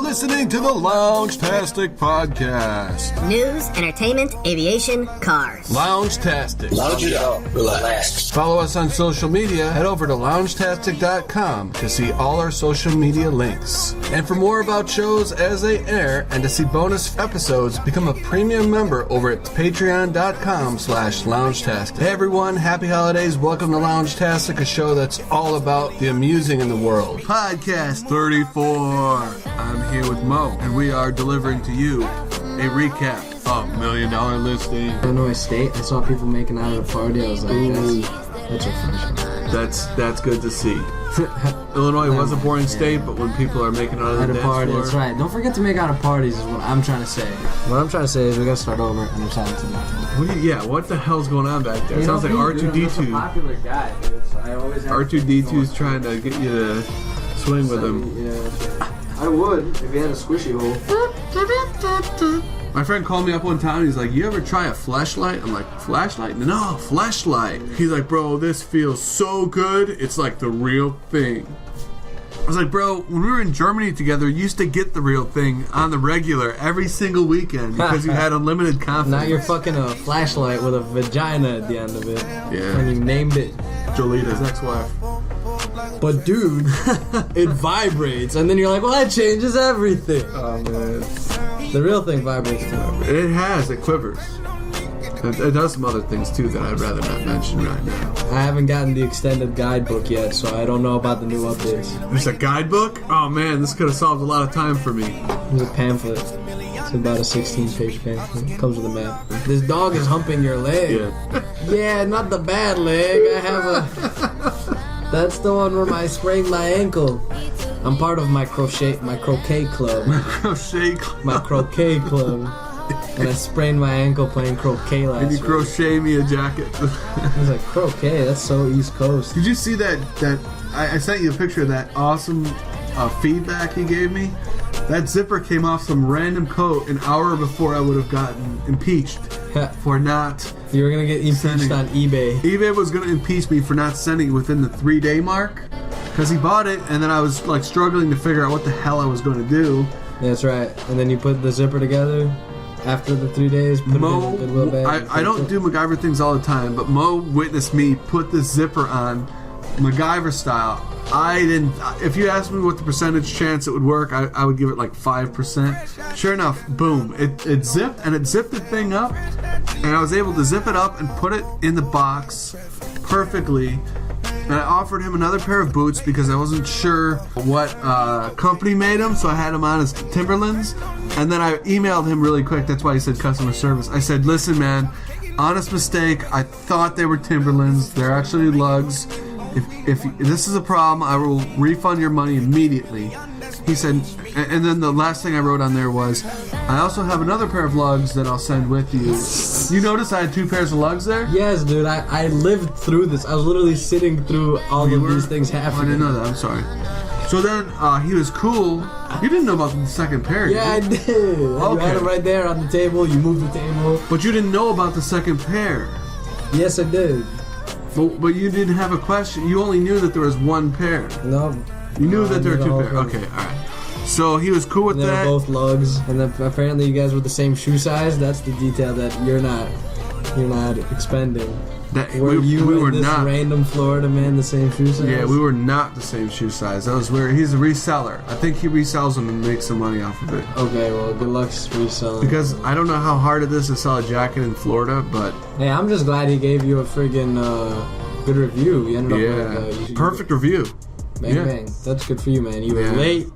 listening to the Loungtastic podcast. News, entertainment, aviation, cars. Loungtastic. Lounge it up. Relax. Follow us on social media. Head over to loungtastic.com to see all our social media links. And for more about shows as they air and to see bonus episodes, become a premium member over at patreon.com/loungetastic. Hey everyone, happy holidays. Welcome to Loungtastic, a show that's all about the amusing in the world. Podcast 34. I'm here with Mo, and we are delivering to you a recap of $1 Million Listing. Illinois State, I saw people making out at a party. I was like, that's refreshing. That's good to see. Illinois was a boring state, but when people are making out at the a party, floor, that's right. Don't forget to make out at parties is what I'm trying to say. What I'm trying to say is we gotta start over and there's time to nothing. What the hell's going on back there? It sounds like R2-D2. I'm a popular guy, dude, so I always have R2-D2's trying to get you to swing with him. Yeah, I would if he had a squishy hole. My friend called me up one time and he's like, you ever try a flashlight? I'm like, flashlight? No, flashlight. He's like, bro, this feels so good. It's like the real thing. I was like, bro, when we were in Germany together, you used to get the real thing on the regular every single weekend because you had unlimited confidence. Now you're fucking a flashlight with a vagina at the end of it. Yeah. And you named it Jolita's ex-wife. But dude, it vibrates, and then you're like, well, that changes everything. Oh man. The real thing vibrates too. It has, it quivers. It does some other things too that I'd rather not mention right now. I haven't gotten the extended guidebook yet, so I don't know about the new updates. There's a guidebook? Oh man, this could have solved a lot of time for me. There's a pamphlet. It's about a 16-page pamphlet. It comes with a map. This dog is humping your leg. Yeah. Yeah, not the bad leg. I have a... That's the one where I sprained my ankle. I'm part of my croquet club. My croquet club. And I sprained my ankle playing croquet last week. And you crochet me a jacket. I was like, croquet? That's so East Coast. Did you see that I sent you a picture of that awesome feedback he gave me? That zipper came off some random coat an hour before I would have gotten impeached for not... You were going to get impeached on eBay. eBay was going to impeach me for not sending within the 3-day mark. Because he bought it, and then I was like struggling to figure out what the hell I was going to do. That's right. And then you put the zipper together after the 3 days. Put Mo, it in the Goodwill bag. I don't do MacGyver things all the time, but Mo witnessed me put this zipper on MacGyver style. I didn't. If you asked me what the percentage chance it would work, I would give it like 5%. Sure enough, boom! It zipped, and it zipped the thing up, and I was able to zip it up and put it in the box perfectly. And I offered him another pair of boots because I wasn't sure what company made them, so I had him on as Timberlands. And then I emailed him really quick. That's why he said customer service. I said, listen, man, honest mistake. I thought they were Timberlands. They're actually lugs. If this is a problem, I will refund your money immediately. He said, and then the last thing I wrote on there was, I also have another pair of lugs that I'll send with you. You notice I had 2 pairs of lugs there? Yes, dude. I lived through this. I was literally sitting through all of these things happening. I didn't know that. I'm sorry. So then he was cool. You didn't know about the second pair, Yeah, I did. Okay. You had it right there on the table. You moved the table. But you didn't know about the second pair. Yes, I did. But you didn't have a question. You only knew that there was 1 pair. No. You knew that there were 2 pairs. Okay, all right. So he was cool with that. They were both lugs, and then apparently you guys were the same shoe size. That's the detail that you're not expending. We were this not random Florida man the same shoe size? Yeah, we were not the same shoe size. That was weird. He's a reseller. I think he resells them and makes some money off of it. Okay, well, good luck reselling. Because I don't know how hard it is to sell a jacket in Florida, but... Hey, I'm just glad he gave you a friggin' good review. You ended up with perfect review. Bang, bang. That's good for you, man. You were late.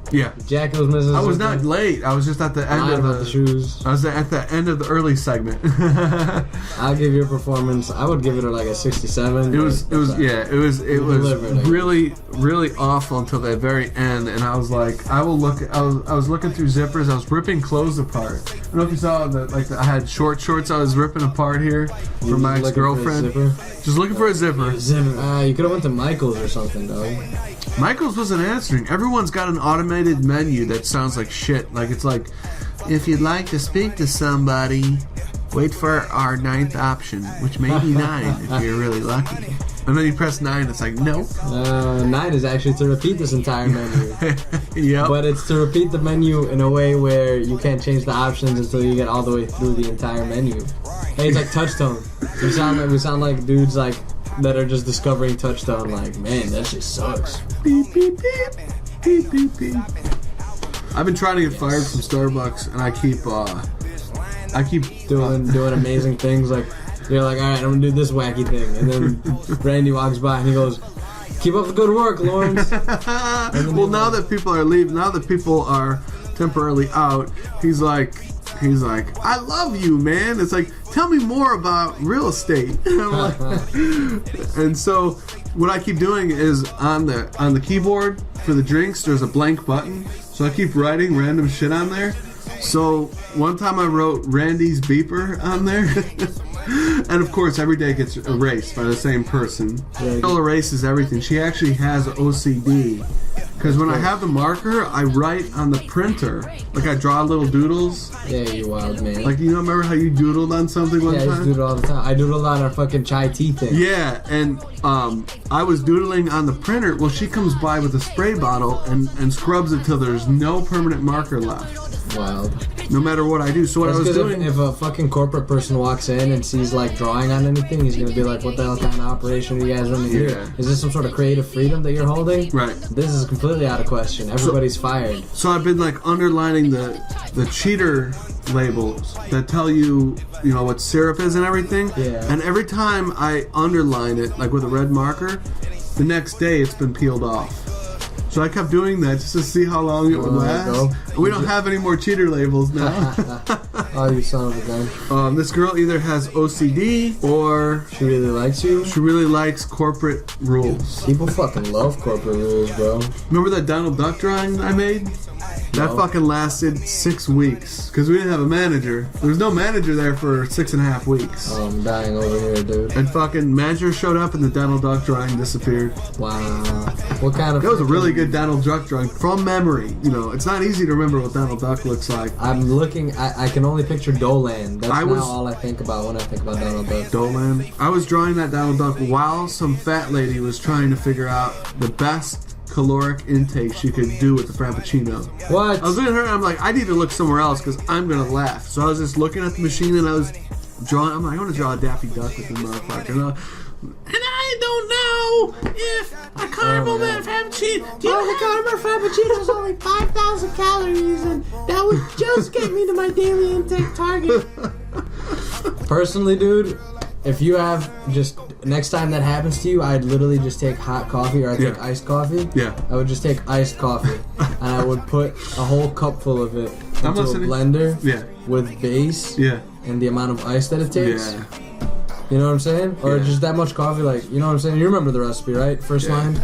Yeah. The jacket was missing. I was not late. I was just at the end of the shoes. I was at the end of the early segment. I'll give your performance. I would give it like a 67. It was really awful until the very end, and I was like, I was looking through zippers. I was ripping clothes apart. I don't know if you saw that. I had short shorts. I was ripping apart here for my ex-girlfriend. Just looking for a zipper. You could have went to Michael's or something, though. Michael's wasn't answering. Everyone's got an automated menu that sounds like shit. Like it's like, if you'd like to speak to somebody, wait for our 9th option, which may be 9 if you're really lucky. And then you press 9, it's like, nope. 9 is actually to repeat this entire menu. Yep. But it's to repeat the menu in a way where you can't change the options until you get all the way through the entire menu. Hey, it's like Touchstone. We sound like dudes like that are just discovering Touchstone. Like, man, that shit sucks. Beep, beep, beep. Beep, beep, beep. I've been trying to get fired from Starbucks, and I keep doing amazing things. Like, you're like, all right, I'm gonna do this wacky thing, and then Randy walks by and he goes, "Keep up the good work, Lawrence." Well, now that people are leaving, now that people are temporarily out, he's like, I love you, man. It's like, tell me more about real estate. And I'm like, and so what I keep doing is on the keyboard for the drinks, there's a blank button. So I keep writing random shit on there. So one time I wrote Randy's beeper on there. And of course, every day gets erased by the same person. She'll erases everything. She actually has OCD. Because when I have the marker, I write on the printer. Like, I draw little doodles. Yeah, you wild man. Like, you know, remember how you doodled on something one time? Yeah, I just doodle all the time. I doodled on our fucking chai tea thing. Yeah, and I was doodling on the printer. Well, she comes by with a spray bottle and scrubs it till there's no permanent marker left. Wild. No matter what I do. So what I was doing... If a fucking corporate person walks in and sees, like, drawing on anything, he's gonna be like, what the hell kind of operation are you guys running here? Is this some sort of creative freedom that you're holding? Right. This is completely out of question. Everybody's fired. So I've been, like, underlining the cheater labels that tell you, you know, what syrup is and everything. Yeah. And every time I underline it, like with a red marker, the next day it's been peeled off. So I kept doing that just to see how long it would last. We don't have any more cheater labels now. Oh, you son of a gun. This girl either has OCD or she really likes you. She really likes corporate rules. People fucking love corporate rules, bro. Remember that Donald Duck drawing I made? That fucking lasted 6 weeks because we didn't have a manager. There was no manager there for 6.5 weeks. Oh, I'm dying over here, dude. And fucking manager showed up and the Donald Duck drawing disappeared. Wow. What kind of... That was a really good Donald Duck drawing from memory. You know, it's not easy to remember what Donald Duck looks like. I'm looking... I can only picture Dolan. That's now all I think about when I think about Donald Duck. Dolan. I was drawing that Donald Duck while some fat lady was trying to figure out the best caloric intake she could do with the Frappuccino. What? I was looking at her and I'm like, I need to look somewhere else because I'm going to laugh. So I was just looking at the machine and I was drawing. I'm like, I want to draw a Daffy Duck with this motherfucker. And I don't know if a caramel Frappuccino. The caramel Frappuccino is only 5,000 calories and that would just get me to my daily intake target. Personally, dude, if you have just... Next time that happens to you, I'd literally just take hot coffee or I'd take iced coffee. Yeah. I would just take iced coffee and I would put a whole cup full of it into a blender with base and the amount of ice that it takes. Yeah. You know what I'm saying? Or just that much coffee, like, you know what I'm saying? You remember the recipe, right? First line.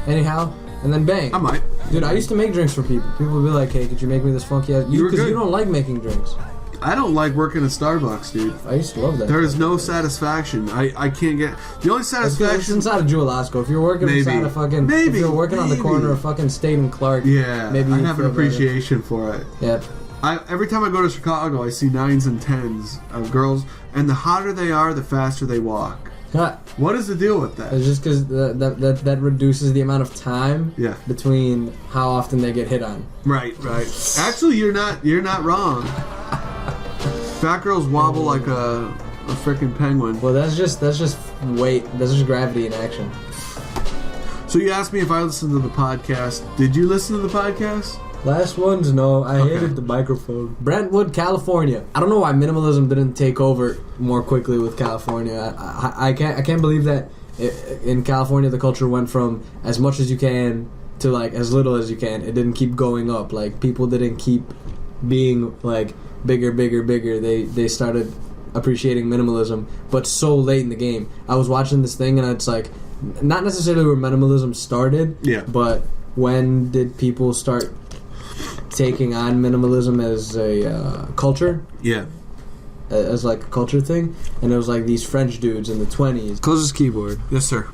Anyhow. And then bang. I might. Dude, I used to make drinks for people. People would be like, hey, could you make me this funky ass... Because you don't like making drinks. I don't like working at Starbucks, dude. I used to love that. There is no satisfaction. I can't get... The only satisfaction... It's inside of Jewel Osco. If you're working inside of fucking... If you're working on the corner of fucking State and Clark... Yeah, maybe I have an appreciation for it. Yep. Every time I go to Chicago, I see 9s and 10s of girls, and the hotter they are, the faster they walk. What is the deal with that? It's just because that reduces the amount of time between how often they get hit on. Right. Actually, you're not wrong. Fat girls wobble like a freaking penguin. Well, that's just weight. That's just gravity in action. So you asked me if I listened to the podcast. Did you listen to the podcast? Last one's no. I hated the microphone. Brentwood, California. I don't know why minimalism didn't take over more quickly with California. I can't believe that in California the culture went from as much as you can to like as little as you can. It didn't keep going up. Like people didn't keep being like bigger. They started appreciating minimalism, but so late in the game. I was watching this thing and it's like not necessarily where minimalism started, but when did people start taking on minimalism as a culture? Yeah. As like a culture thing. And it was like these French dudes in the 20s. Close this keyboard. Yes, sir.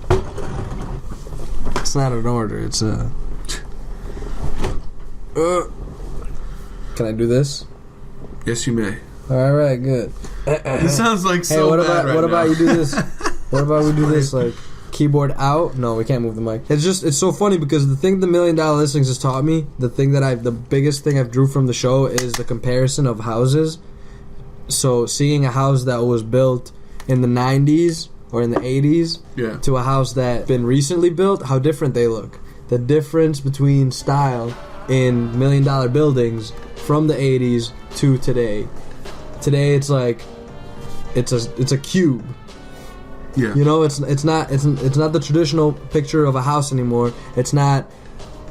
It's not an order. It's a... Can I do this? Yes, you may. Alright, good. This sounds like so what bad about, what about you do this? What about we do this like... Keyboard out. No, we can't move the mic. It's so funny because the thing the $1 Million Listings has taught me, the biggest thing I've drew from the show is the comparison of houses. So seeing a house that was built in the 90s or in the 80s to a house that's been recently built, how different they look. The difference between style in $1 Million buildings from the 80s to today. Today it's like it's a cube. Yeah. You know, it's not the traditional picture of a house anymore. It's not,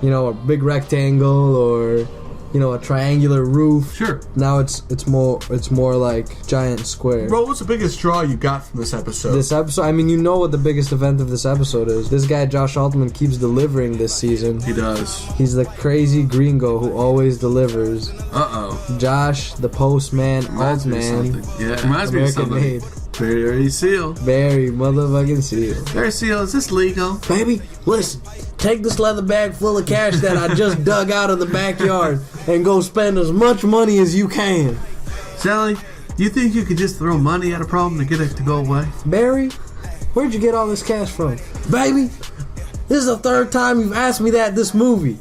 you know, a big rectangle or, you know, a triangular roof. Sure. Now it's more like giant square. Bro, what's the biggest draw you got from this episode? This episode, I mean, you know what the biggest event of this episode is. This guy Josh Altman keeps delivering this season. He does. He's the crazy gringo who always delivers. Josh, the postman, Altman. Yeah, reminds me of something. Made. Barry Seal. Barry motherfucking Seal. Barry Seal, is this legal? Baby, listen, take this leather bag full of cash that I just dug out of the backyard and go spend as much money as you can. Sally, you think you could just throw money at a problem to get it to go away? Barry, where'd you get all this cash from? Baby, this is the third time you've asked me that this movie.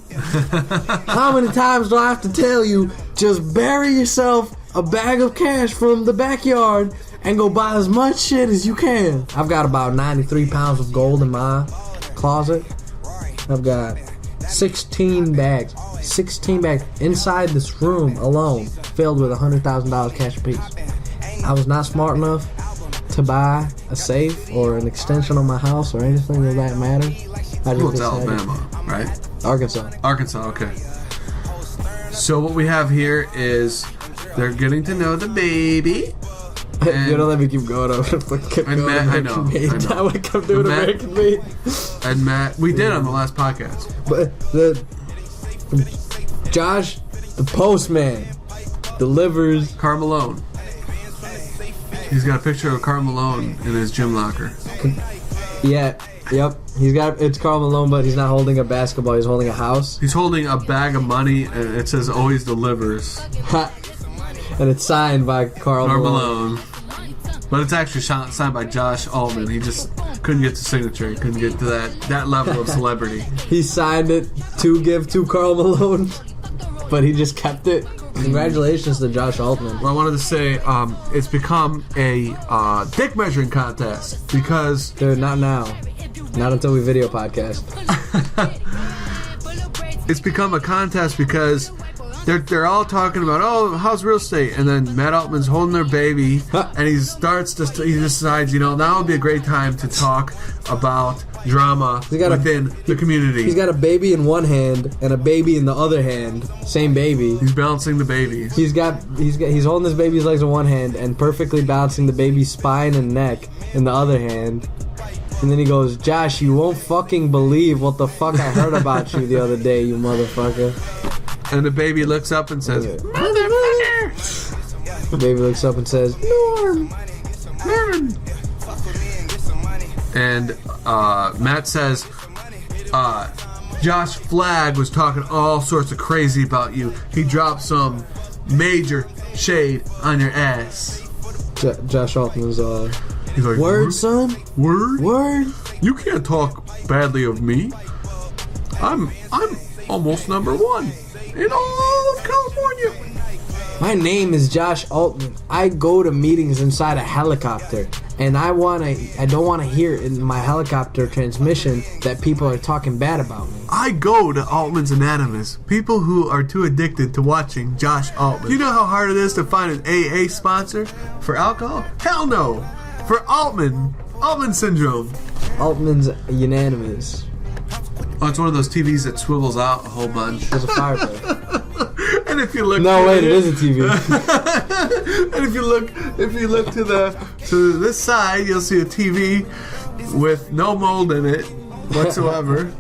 How many times do I have to tell you, just bury yourself a bag of cash from the backyard and go buy as much shit as you can? I've got about 93 pounds of gold in my closet. I've got 16 bags inside this room alone filled with $100,000 cash apiece. I was not smart enough to buy a safe or an extension on my house or anything of that matter. It's Alabama, right? Arkansas, okay. So what we have here is they're getting to know the baby. You don't let me keep going over. I know. I would kept doing American Made. And Matt, we did on the last podcast. But Josh, the postman, delivers Carmelone. He's got a picture of Carmelone in his gym locker. Yeah. Yep. It's Karl Malone, but he's not holding a basketball. He's holding a house. He's holding a bag of money, and it says "Always delivers." And it's signed by Karl Malone. But it's actually signed by Josh Altman. He just couldn't get the signature. He couldn't get to that level of celebrity. He signed it to give to Karl Malone, but he just kept it. Congratulations to Josh Altman. Well, I wanted to say it's become a dick measuring contest because... Dude, not now. Not until we video podcast. It's become a contest because they're all talking about, oh, how's real estate? And then Matt Altman's holding their baby, and he decides, now would be a great time to talk about drama within the community. He's got a baby in one hand and a baby in the other hand. Same baby. He's balancing the babies. He's holding this baby's legs in one hand and perfectly balancing the baby's spine and neck in the other hand. And then he goes, Josh, you won't fucking believe what the fuck I heard about you the other day, you motherfucker. And the baby looks up and says, Motherfucker! The baby looks up and says, Norm! And Matt says, Josh Flagg was talking all sorts of crazy about you. He dropped some major shade on your ass. Josh Altman's he's like, word, son? Word? You can't talk badly of me. I'm almost number one in all of California. My name is Josh Altman. I go to meetings inside a helicopter, and I don't want to hear in my helicopter transmission that people are talking bad about me. I go to Altman's Anonymous. People who are too addicted to watching Josh Altman. Do you know how hard it is to find an AA sponsor for alcohol? Hell no. For Altman syndrome. Altman's Unanimous. Oh, it's one of those TVs that swivels out a whole bunch. There's a fireplace. And if you look, it is a TV. And if you look to this side, you'll see a TV with no mold in it whatsoever.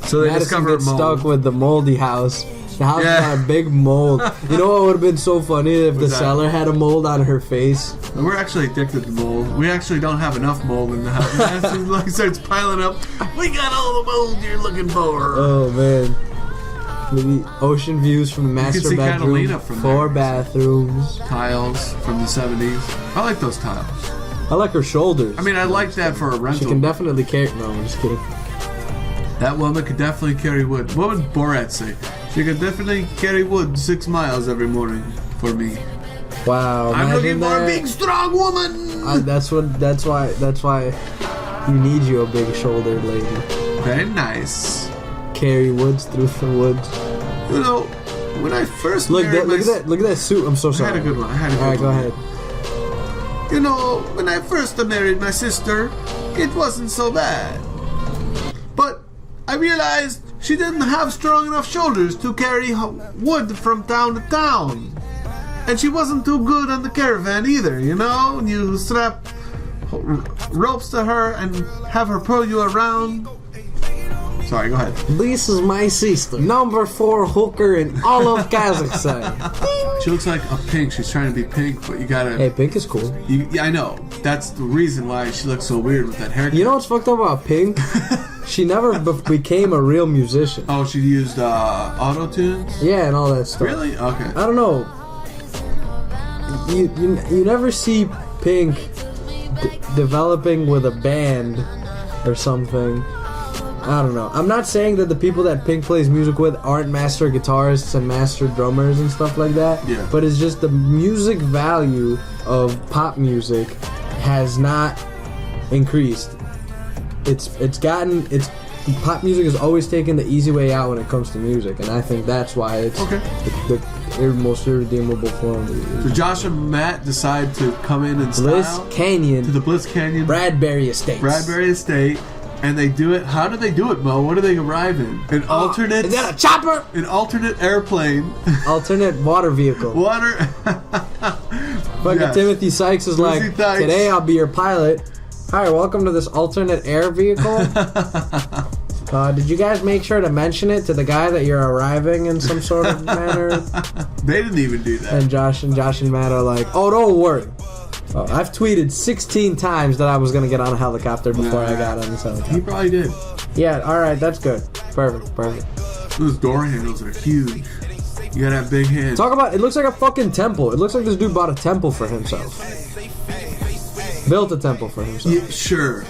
So they discover mold. Stuck with the moldy house. The house got a big mold. You know what would have been so funny if the seller had a mold on her face? We're actually addicted to mold. We actually don't have enough mold in the house. It like starts piling up. We got all the mold you're looking for. Oh man. Maybe ocean views from the master bedroom. From 4 bathrooms. Tiles from the 70s. I like those tiles. I like her shoulders. I mean, I like that for a rental. She can definitely carry. No, I'm just kidding. That woman could definitely carry wood. What would Borat say? She could definitely carry wood 6 miles every morning for me. Wow, I'm looking imagine for a that. big, strong woman. That's why you need you a big shouldered lady. Very nice. Carry woods through the woods. You know, when I first Look married at that suit. I'm so I sorry. had a good one. Alright, go ahead. You know, when I first married my sister, it wasn't so bad. But I realized she didn't have strong enough shoulders to carry wood from town to town. And she wasn't too good on the caravan either, you know? You strap ropes to her and have her pull you around. Sorry, go ahead. This is my sister, number 4 hooker in all of Kazakhstan. She looks like a pink. She's trying to be pink, but you gotta... Hey, pink is cool. Yeah, I know. That's the reason why she looks so weird with that haircut. You know what's fucked up about Pink? She never became a real musician. Oh, she used auto-tunes? Yeah, and all that stuff. Really? Okay. I don't know. You never see Pink developing with a band or something. I don't know. I'm not saying that the people that Pink plays music with aren't master guitarists and master drummers and stuff like that. Yeah. But it's just the music value of pop music has not increased. Pop music has always taken the easy way out when it comes to music, and I think that's why it's the most irredeemable form. So Josh and Matt decide to come in and Bliss style Canyon to the Bliss Canyon Bradbury Estates. Bradbury Estate, and they do it. How do they do it, Mo? What do they arrive in? An alternate? Is that a chopper? An alternate airplane. Alternate water vehicle. Water. Fucking Yes. Timothy Sykes is like, Timothy Sykes. today I'll be your pilot. Hi, welcome to this alternate air vehicle. Did you guys make sure to mention it to the guy that you're arriving in some sort of manner? They didn't even do that. And Josh and Matt are like, oh, don't worry. I've tweeted 16 times that I was going to get on a helicopter before I got on this helicopter. He probably did. Yeah, alright, that's good. Perfect. Those door handles are huge. You gotta have big hands. Talk about, it looks like a fucking temple. It looks like this dude bought a temple for himself. Built a temple for himself. Yeah, sure.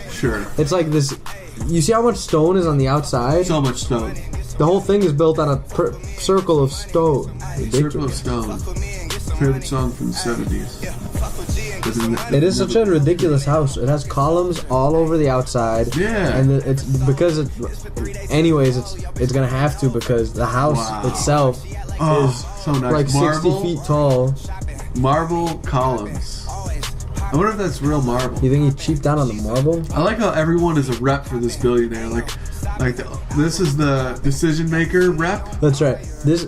It's like this. You see how much stone is on the outside? So much stone. The whole thing is built on a circle of stone. Circle of Stone. Favorite song from the 70s. It is such a ridiculous house. It has columns all over the outside. Yeah. And it's because anyways, it's gonna have to because the house itself is so nice. like 60 feet tall. Marble columns. I wonder if that's real marble. You think he cheaped out on the marble? I like how everyone is a rep for this billionaire. This is the decision maker rep. That's right.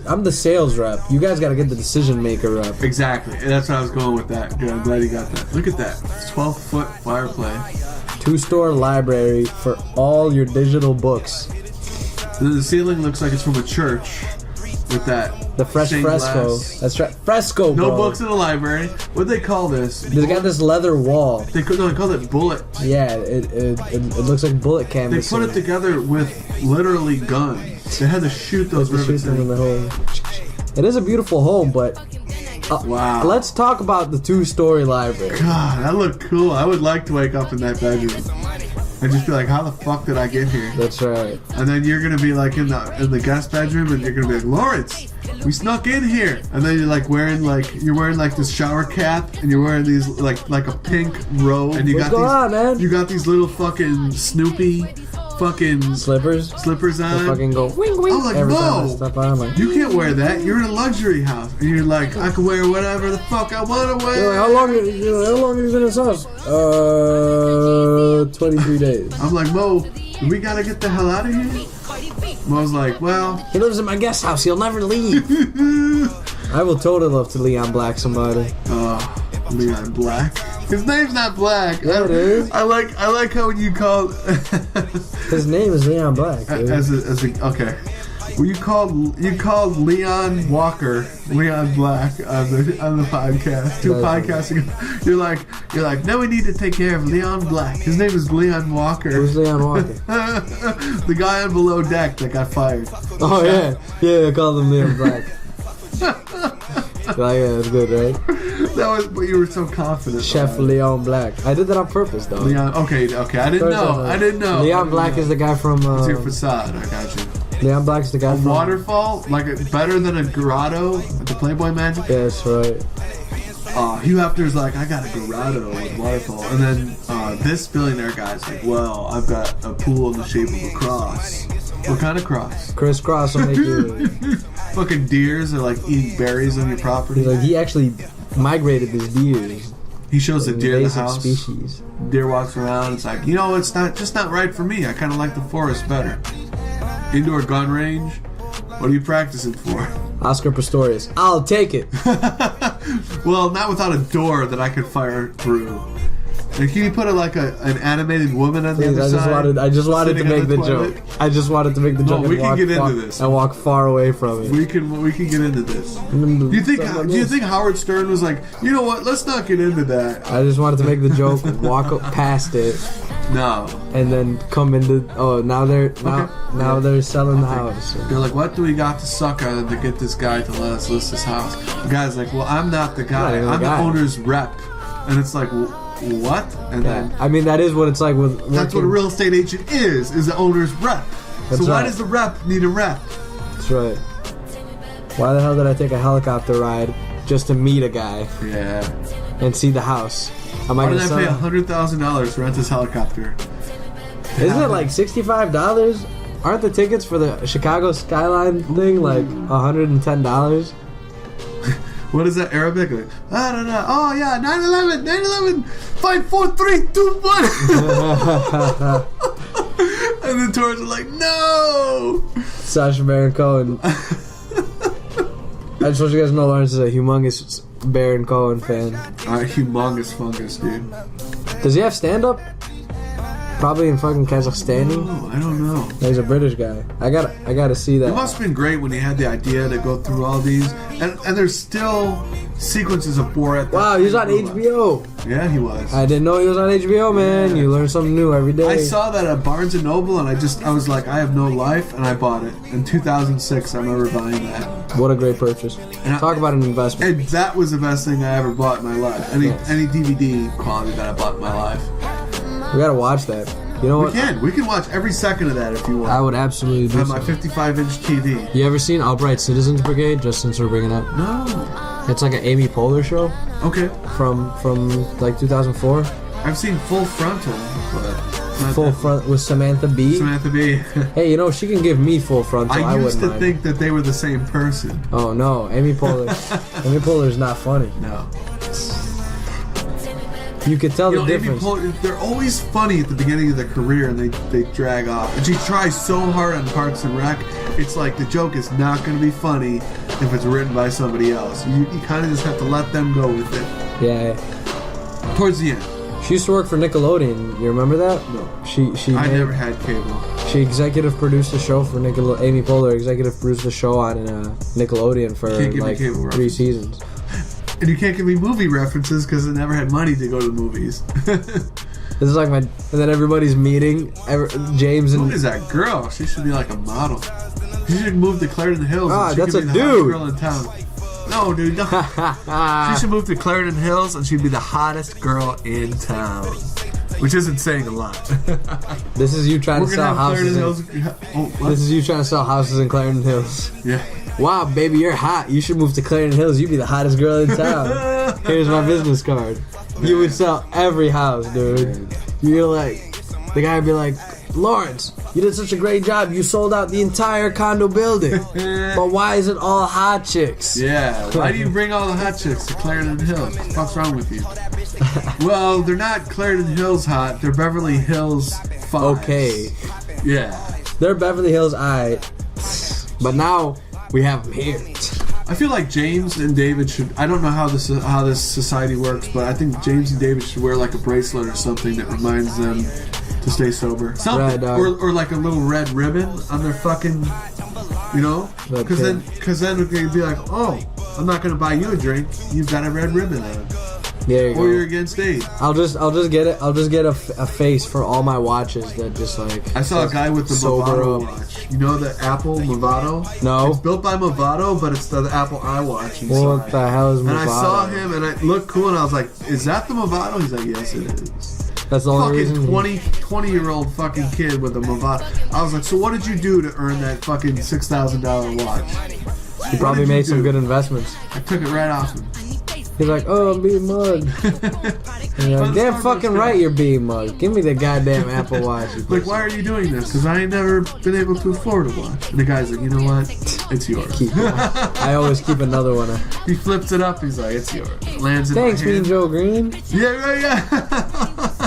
I'm the sales rep. You guys got to get the decision maker rep. Exactly. And that's why I was going with that. Good. I'm glad you got that. Look at that. 12-foot fireplace. 2-store library for all your digital books. And then the ceiling looks like it's from a church. With that. The fresh stained fresco. glass. That's right. Fresco, bro. No books in the library. What do they call this? They got this leather wall. They call it bullet. Yeah, it looks like bullet They canvas. put it together with literally guns. They had to shoot those rivets in in. the hole. It is a beautiful home, but Wow. let's talk about the 2-story library. God, that looked cool. I would like to wake up in that bedroom and just be like, how the fuck did I get here? That's right. And then you're gonna be like in the guest bedroom, and you're gonna be like, Lawrence, we snuck in here. And then you're wearing this shower cap, and you're wearing these like a pink robe, and you What's got going these on, man? you got these little fucking Snoopy fucking Slippers on. fucking go wing wing I'm like, every time I no, step on. Like, you can't wear that. You're in a luxury house, and you're like, I can wear whatever the fuck I want to wear. you're like, how long have you been in this house? 23 days. I'm like, Mo, do we gotta get the hell out of here? Mo's like, well, He lives in my guest house. He'll never leave. I will totally love to Leon Black somebody. Leon Black. His name's not Black. Yeah, it is. I like how when you call His name is Leon Black. Dude. okay. Well, you called Leon Walker Leon Black on the podcast. Two podcasts ago. You're like, now we need to take care of Leon Black. His name is Leon Walker. Who's Leon Walker? The guy on Below Deck that got fired. Oh yeah, I called him Leon Black. Like, yeah, that's good, right? But you were so confident. Chef Leon Black. I did that on purpose, though. Leon. Okay. I didn't know. Leon Black is the guy from. It's your facade. I got you. Leon Black's the guy A from. waterfall, better than a grotto at the Playboy Mansion. Yeah, that's right. Hugh Hefner's like, I got a grotto with waterfall, and then this billionaire guy's like, well, I've got a pool in the shape of a cross. What kind of cross? Crisscross will make you. Fucking deers are like eating berries on your property. Like he actually migrated these deers. He shows the deer in the house. Species. Deer walks around. It's like, it's not right for me. I kind of like the forest better. Indoor gun range. What are you practicing for? Oscar Pistorius. I'll take it. Well, not without a door that I could fire through. And can you put an animated woman on the other side? I just wanted to make the joke. I just wanted to make the joke. We can get into this. And walk far away from it. We can get into this. Do you think Howard Stern was like, you know what? Let's not get into that. I just wanted to make the joke, walk up past it. No. And then come into. Oh, now they're they're selling the house. They're like, what do we got to suck out of to get this guy to let us list his house? The guy's like, well, I'm not the guy. I'm the owner's rep. And it's like, what? And then I mean, that is what it's like with. That's what a real estate agent is the owner's rep. So why does the rep need a rep? That's right. Why the hell did I take a helicopter ride just to meet a guy? Yeah. And see the house? Why did I pay $100,000 to rent this helicopter? Isn't it like $65? Aren't the tickets for the Chicago Skyline thing like $110? What is that Arabic? Like, I don't know. Oh yeah, 9/11, 5, 4, 3, 2, 1. And the tourists are like, no. Sacha Baron Cohen. I just want you guys to know Lawrence is a humongous Baron Cohen fan. Humongous fungus, dude. Does he have stand-up? Probably in fucking Kazakhstan. Oh, I don't know. He's a British guy. I gotta see that. It must have been great when he had the idea to go through all these, and there's still sequences of Borat. Wow, he was on HBO. Yeah, he was. I didn't know he was on HBO, man. Yeah. You learn something new every day. I saw that at Barnes & Noble, and I was like, I have no life, and I bought it. In 2006, I remember buying that. What a great purchase. And talk about an investment. And that was the best thing I ever bought in my life. Any DVD quality that I bought in my life. We gotta watch that. You know what? We can watch every second of that if you want. I would absolutely do. On my 55-inch TV. You ever seen Upright Citizens Brigade? Just since we're bringing up. No. It's like an Amy Poehler show. Okay. From like 2004. I've seen Full Frontal, but Full Front with Samantha Bee. Samantha Bee. Hey, she can give me Full Frontal. I used to think that they were the same person. Oh no, Amy Poehler. Amy Poehler's not funny. No. You could tell the difference. They're always funny at the beginning of their career, and they drag off. And she tries so hard on Parks and Rec. It's like the joke is not going to be funny if it's written by somebody else. You kind of just have to let them go with it. Yeah. Towards the end. She used to work for Nickelodeon. You remember that? No. I never had cable. She executive produced a show for Nickelodeon. Amy Poehler executive produced a show on Nickelodeon for like 3 seasons. And you can't give me movie references because I never had money to go to the movies. This is like and then everybody's meeting. James and... Who is that girl? She should be like a model. She should move to Clarendon Hills. Ah, that's a dude. Girl in town. No, dude. No. She should move to Clarendon Hills and she'd be the hottest girl in town. Which isn't saying a lot. This is you trying to sell houses. This is you trying to sell houses in Clarendon Hills. Yeah. Wow, baby, you're hot. You should move to Clarendon Hills. You'd be the hottest girl in town. Here's my business card. You would sell every house, dude. You're like, the guy would be like, Lawrence, you did such a great job. You sold out the entire condo building. But why is it all hot chicks? Yeah, why do you bring all the hot chicks to Clarendon Hills? What's wrong with you? Well, they're not Clarendon Hills hot. They're Beverly Hills 5. Okay. Yeah. They're Beverly Hills but now we have them here. I feel like James and David should... I don't know how this society works, but I think James and David should wear like a bracelet or something that reminds them to stay sober. Something. Right, or like a little red ribbon on their fucking... Because then they'd be like, oh, I'm not going to buy you a drink. You've got a red ribbon on. There you or go. you're against AIDS. I'll just get it. I'll just get a face for all my watches that just like. I saw a guy with the sober Movado up. watch. You know the Apple Movado? No. It's built by Movado, but it's the Apple iWatch. What the hell is Movado? And I saw him, and it looked cool, and I was like, "Is that the Movado?" He's like, "Yes, it is." That's the only Fucking reason. 20-year-old fucking kid with a Movado. I was like, "So what did you do to earn that fucking $6,000 watch?" He probably made some good investments. I took it right off him. He's like, "Oh, I'm being mugged." And you're like, damn fucking right you're being mugged. Give me the goddamn Apple Watch. You Like, why are you doing this? Because I ain't never been able to afford a watch. And the guy's like, you know what? It's yours. keep it. I always keep another one. He flips it up. He's like, it's yours. Lands in Thanks, my Mean hand. Joe Green. Yeah, right, yeah.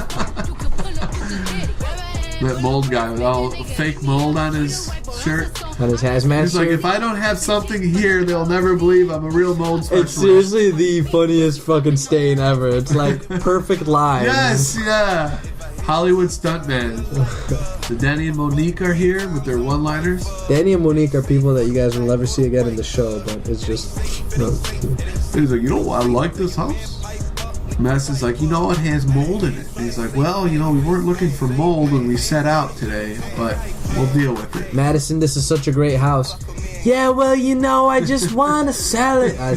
That mold guy with all fake mold on his shirt. On his hazmat He's like, suit. if I don't have something here, they'll never believe I'm a real mold It's specialist. seriously the funniest fucking stain ever. It's like perfect line. Yes, yeah. Hollywood stuntman. The Danny and Monique are here with their one-liners. Danny and Monique are people that you guys will never see again in the show, but it's just. He's like, you know what? I like this house. Mess is like, you know, it has mold in it. And he's like, well, you know, we weren't looking for mold when we set out today, but we'll deal with it. Madison, this is such a great house. Yeah, well, you know, I just want to sell it. I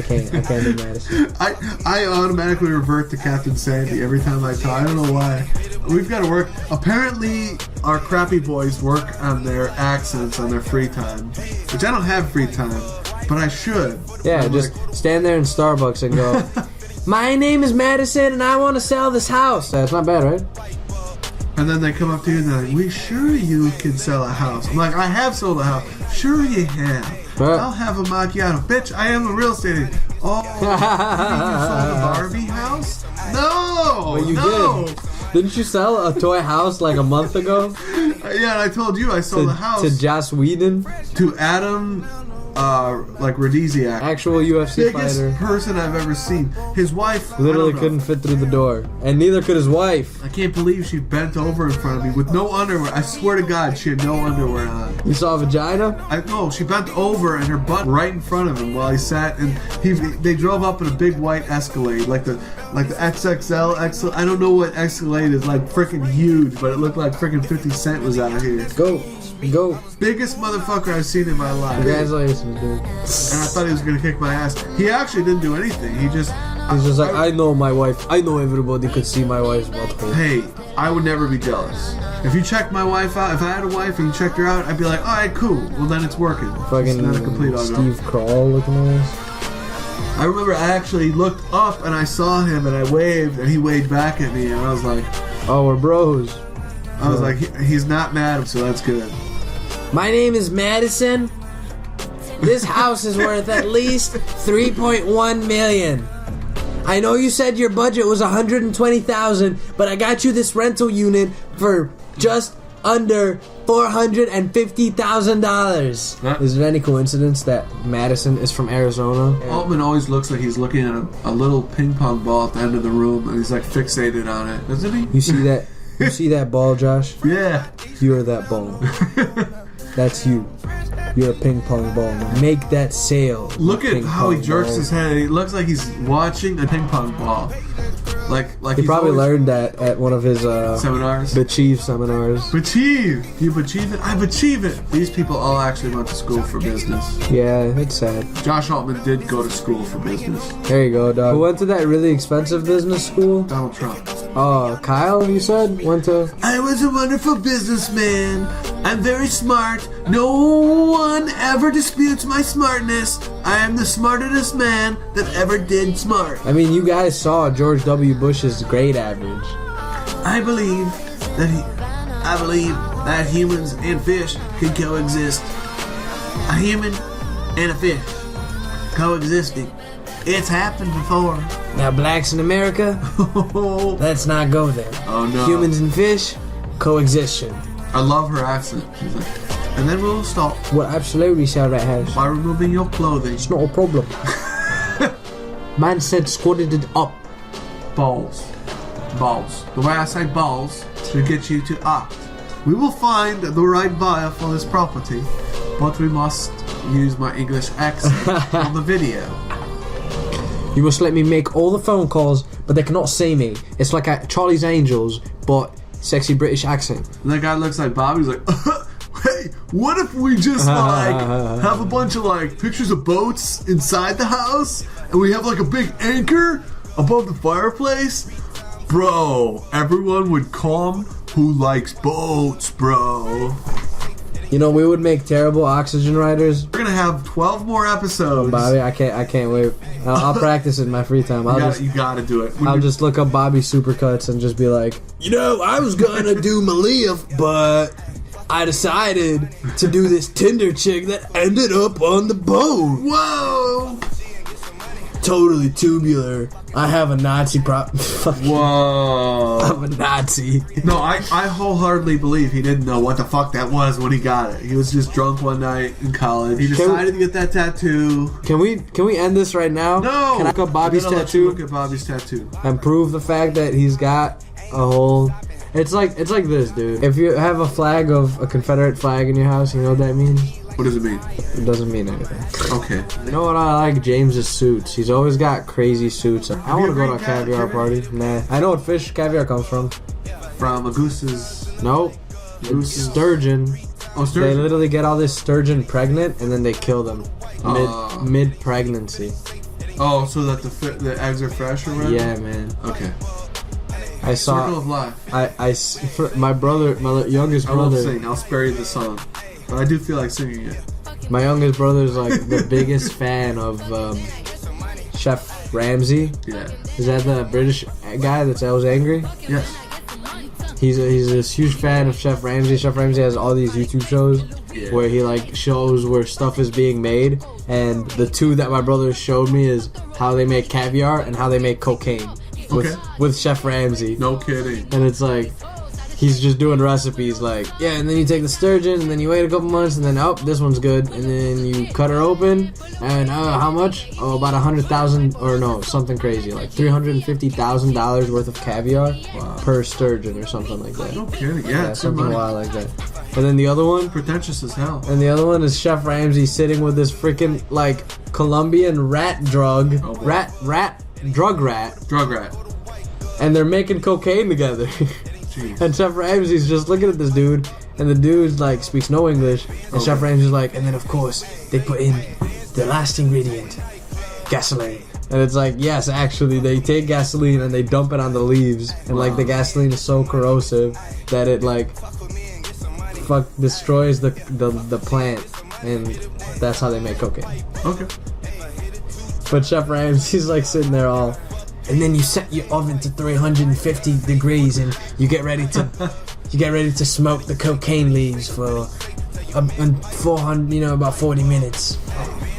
can't do Madison. I automatically revert to Captain Sandy every time I talk. I don't know why. We've got to work. Apparently, our crappy boys work on their accents on their free time, which I don't have free time, but I should. Yeah, I'm just like, stand there in Starbucks and go, my name is Madison and I want to sell this house. That's not bad, right? and then they come up to you and they're like, we sure you can sell a house. I'm like, I have sold a house. Sure you have. Right. I'll have a macchiato. Bitch, I am a real estate agent. Oh, you mean you sold a Barbie house? No! Well, you no! did. Didn't you sell a toy house like a month ago? Yeah, and I told you I sold a house To Joss Whedon, to Adam, like Radiziak. actual UFC Biggest fighter. person I've ever seen. His wife Literally I don't know. couldn't fit through the door. And neither could his wife. I can't believe she bent over in front of me with no underwear. I swear to God, she had no underwear on. You saw a vagina? I know she bent over and her butt right in front of him while he sat, and they drove up in a big white Escalade, like the XXL XL. I don't know what Escalade is, like freaking huge, but it looked like freaking 50 Cent was out here. Go. Biggest motherfucker I've seen in my life. Congratulations, dude. And I thought he was gonna kick my ass. He actually didn't do anything. He just. He's just like, I know my wife. I know everybody could see my wife's butthole. Hey, I would never be jealous. If you checked my wife out, if I had a wife and you checked her out, I'd be like, all right, cool. Well, then it's working. Fucking It's not a complete Steve Carell looking ass. I remember I actually looked up and I saw him and I waved and he waved back at me and I was like, Oh, we're bros. he's not mad, so that's good. My name is Madison. This house is worth at least $3.1 million. I know you said your budget was $120,000, but I got you this rental unit for just under $450,000. Is it any coincidence that Madison is from Arizona? Altman always looks like he's looking at a little ping pong ball at the end of the room and he's like fixated on it, doesn't he? You see that? You see that ball, Josh? Yeah. You're that ball. That's you. You're a ping pong ball. Make that sale. Look at ping how he pong jerks ball. his head. He looks like he's watching a ping pong ball. Like He he's probably always- learned that at one of his seminars. Achieve seminars. Achieve! You achieve it? I've achieved it! These people all actually went to school for business. Yeah, it's sad. Josh Altman did go to school for business. There you go, dog. Who went to that really expensive business school? Donald Trump. Kyle, you said? Went to... I was a wonderful businessman. I'm very smart. No one ever disputes my smartness. I am the smartest man that ever did smart. I mean, you guys saw George W. Bush's grade average. I believe that humans and fish can coexist. A human and a fish coexisting. It's happened before. Now, blacks in America, let's not go there. Oh no. Humans and fish, coexistion. I love her accent. She's like, and then we'll stop Well, absolutely, sir, that house. by removing your clothing. It's not a problem. Man said squatted it up. Balls. The way I say balls to get you to act. We will find the right buyer for this property, but we must use my English accent on the video. You must let me make all the phone calls, but they cannot see me. It's like Charlie's Angels, but sexy British accent. And that guy looks like Bob. He's like, hey, what if we just like have a bunch of like pictures of boats inside the house, and we have like a big anchor above the fireplace? Bro, everyone would come who likes boats, bro. You know, we would make terrible oxygen riders. We're gonna have 12 more episodes. Bobby, I can't wait. I'll practice it in my free time. You gotta do it. I'll just look up Bobby Supercuts and just be like, you know, I was gonna do Malia, but I decided to do this Tinder chick that ended up on the boat. Whoa! Totally tubular. I have a Nazi prop. Whoa! I'm a Nazi. No, I wholeheartedly believe he didn't know what the fuck that was when he got it. He was just drunk one night in college. He decided to get that tattoo. Can we end this right now? No. Can I look up Bobby's tattoo? Look at Bobby's tattoo and prove the fact that he's got a whole. It's like this, dude. If you have a flag of a Confederate flag in your house, you know what that means? What does it mean? It doesn't mean anything. Okay. You know what I like? James's suits. He's always got crazy suits. I want to go to a caviar party. Nah. I know what fish caviar comes from. From a goose's... Nope. Sturgeon. Oh, sturgeon. They literally get all this sturgeon pregnant and then they kill them mid-pregnancy. Oh, so that the eggs are fresh or whatever? Yeah, man. Okay. I saw... Circle of Life. My youngest brother... I won't sing. I'll spare you the song. But I do feel like singing it. My youngest brother's like the biggest fan of Chef Ramsay. Yeah. Is that the British guy that's always angry? Yes. He's a huge fan of Chef Ramsay. Chef Ramsay has all these YouTube shows where he like shows where stuff is being made, and the two that my brother showed me is how they make caviar and how they make cocaine with Chef Ramsay. No kidding. And it's like he's just doing recipes like, yeah, and then you take the sturgeon and then you wait a couple months and then, oh, this one's good, and then you cut her open and how much? Oh, about 100,000 or no, something crazy, like $350,000 worth of caviar per sturgeon or something like that. No kidding. Yeah, something wild like that. And then the other one, pretentious as hell. And the other one is Chef Ramsay sitting with this freaking like Colombian drug rat, and they're making cocaine together. Jeez. And Chef Ramsay's just looking at this dude, and the dude like speaks no English, and Chef Ramsay's like, and then of course they put in the last ingredient, gasoline. And it's like, yes, actually, they take gasoline and they dump it on the leaves, and like the gasoline is so corrosive that it like destroys the plant, and that's how they make cocaine. Okay. But Chef Ramsay's like sitting there all. And then you set your oven to 350 degrees, and you get ready to smoke the cocaine leaves for 400, about 40 minutes,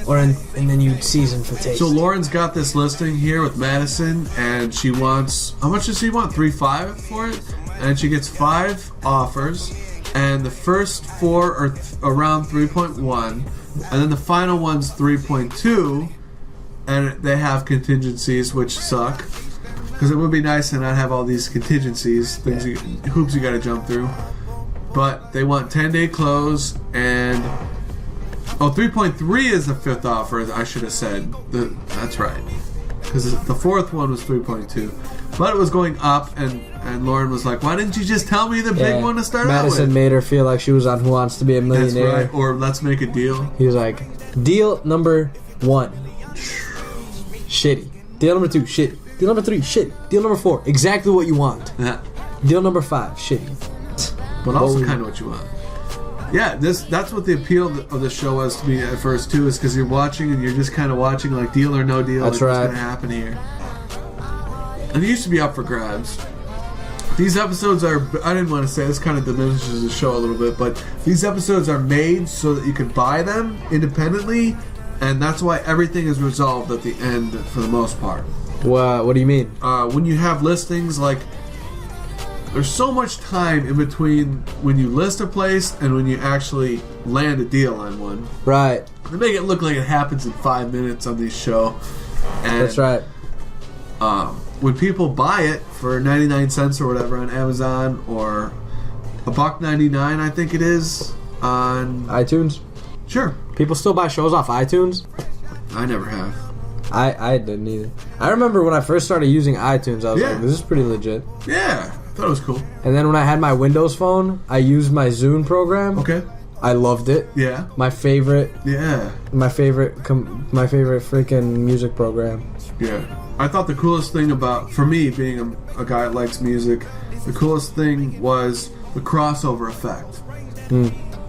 and then you season for taste. So Lauren's got this listing here with Madison, and she wants, how much does she want? 3.5 for it, and she gets 5 offers, and the first 4 are around 3.1, and then the final one's 3.2. And they have contingencies, which suck. Because it would be nice to not have all these contingencies, hoops you gotta jump through. But they want 10-day close, and 3.3 is the 5th offer, I should have said. That's right. Because the 4th one was 3.2. But it was going up, and Lauren was like, why didn't you just tell me the big one to start out with? Madison made her feel like she was on Who Wants to Be a Millionaire. That's right, or Let's Make a Deal. He was like, deal number 1. Shitty. Deal number 2, shitty. Deal number 3, shitty. Deal number 4, exactly what you want. Yeah. Deal number 5, shitty. But also kind of what you want. Yeah, that's what the appeal of the show was to me at first too, is because you're watching and you're just kind of watching like deal or no deal. That's right. What's going to happen here? And it used to be up for grabs. These episodes are, I didn't want to say, this kind of diminishes the show a little bit, but these episodes are made so that you can buy them independently. And that's why everything is resolved at the end for the most part. What do you mean? When you have listings, like, there's so much time in between when you list a place and when you actually land a deal on one. Right. They make it look like it happens in 5 minutes on this show. And, that's right. When people buy it for 99 cents or whatever on Amazon, or $1.99, I think it is, on iTunes. Sure. People still buy shows off iTunes? I never have. I didn't either. I remember when I first started using iTunes, I was like, this is pretty legit. Yeah, I thought it was cool. And then when I had my Windows phone, I used my Zune program. Okay. I loved it. Yeah. My favorite. Yeah. My favorite freaking music program. Yeah. I thought the coolest thing about, for me, being a guy that likes music, the coolest thing was the crossover effect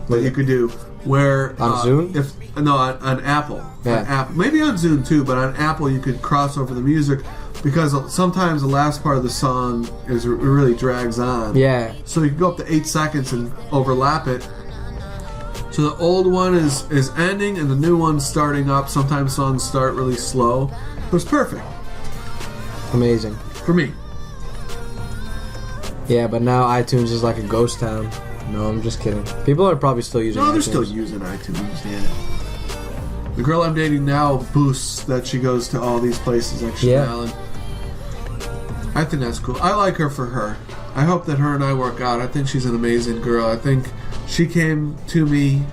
that you could do. Where on Zune? On Apple. Yeah. On Apple. Maybe on Zune too, but on Apple you could cross over the music because sometimes the last part of the song really drags on. Yeah. So you can go up to 8 seconds and overlap it. So the old one is ending and the new one's starting up. Sometimes songs start really slow. It was perfect. Amazing. For me. Yeah, but now iTunes is like a ghost town. No, I'm just kidding. People are probably still using iTunes. No, they're still using iTunes, yeah. The girl I'm dating now boasts that she goes to all these places like Chanel. Yeah. I think that's cool. I like her for her. I hope that her and I work out. I think she's an amazing girl. I think she came to me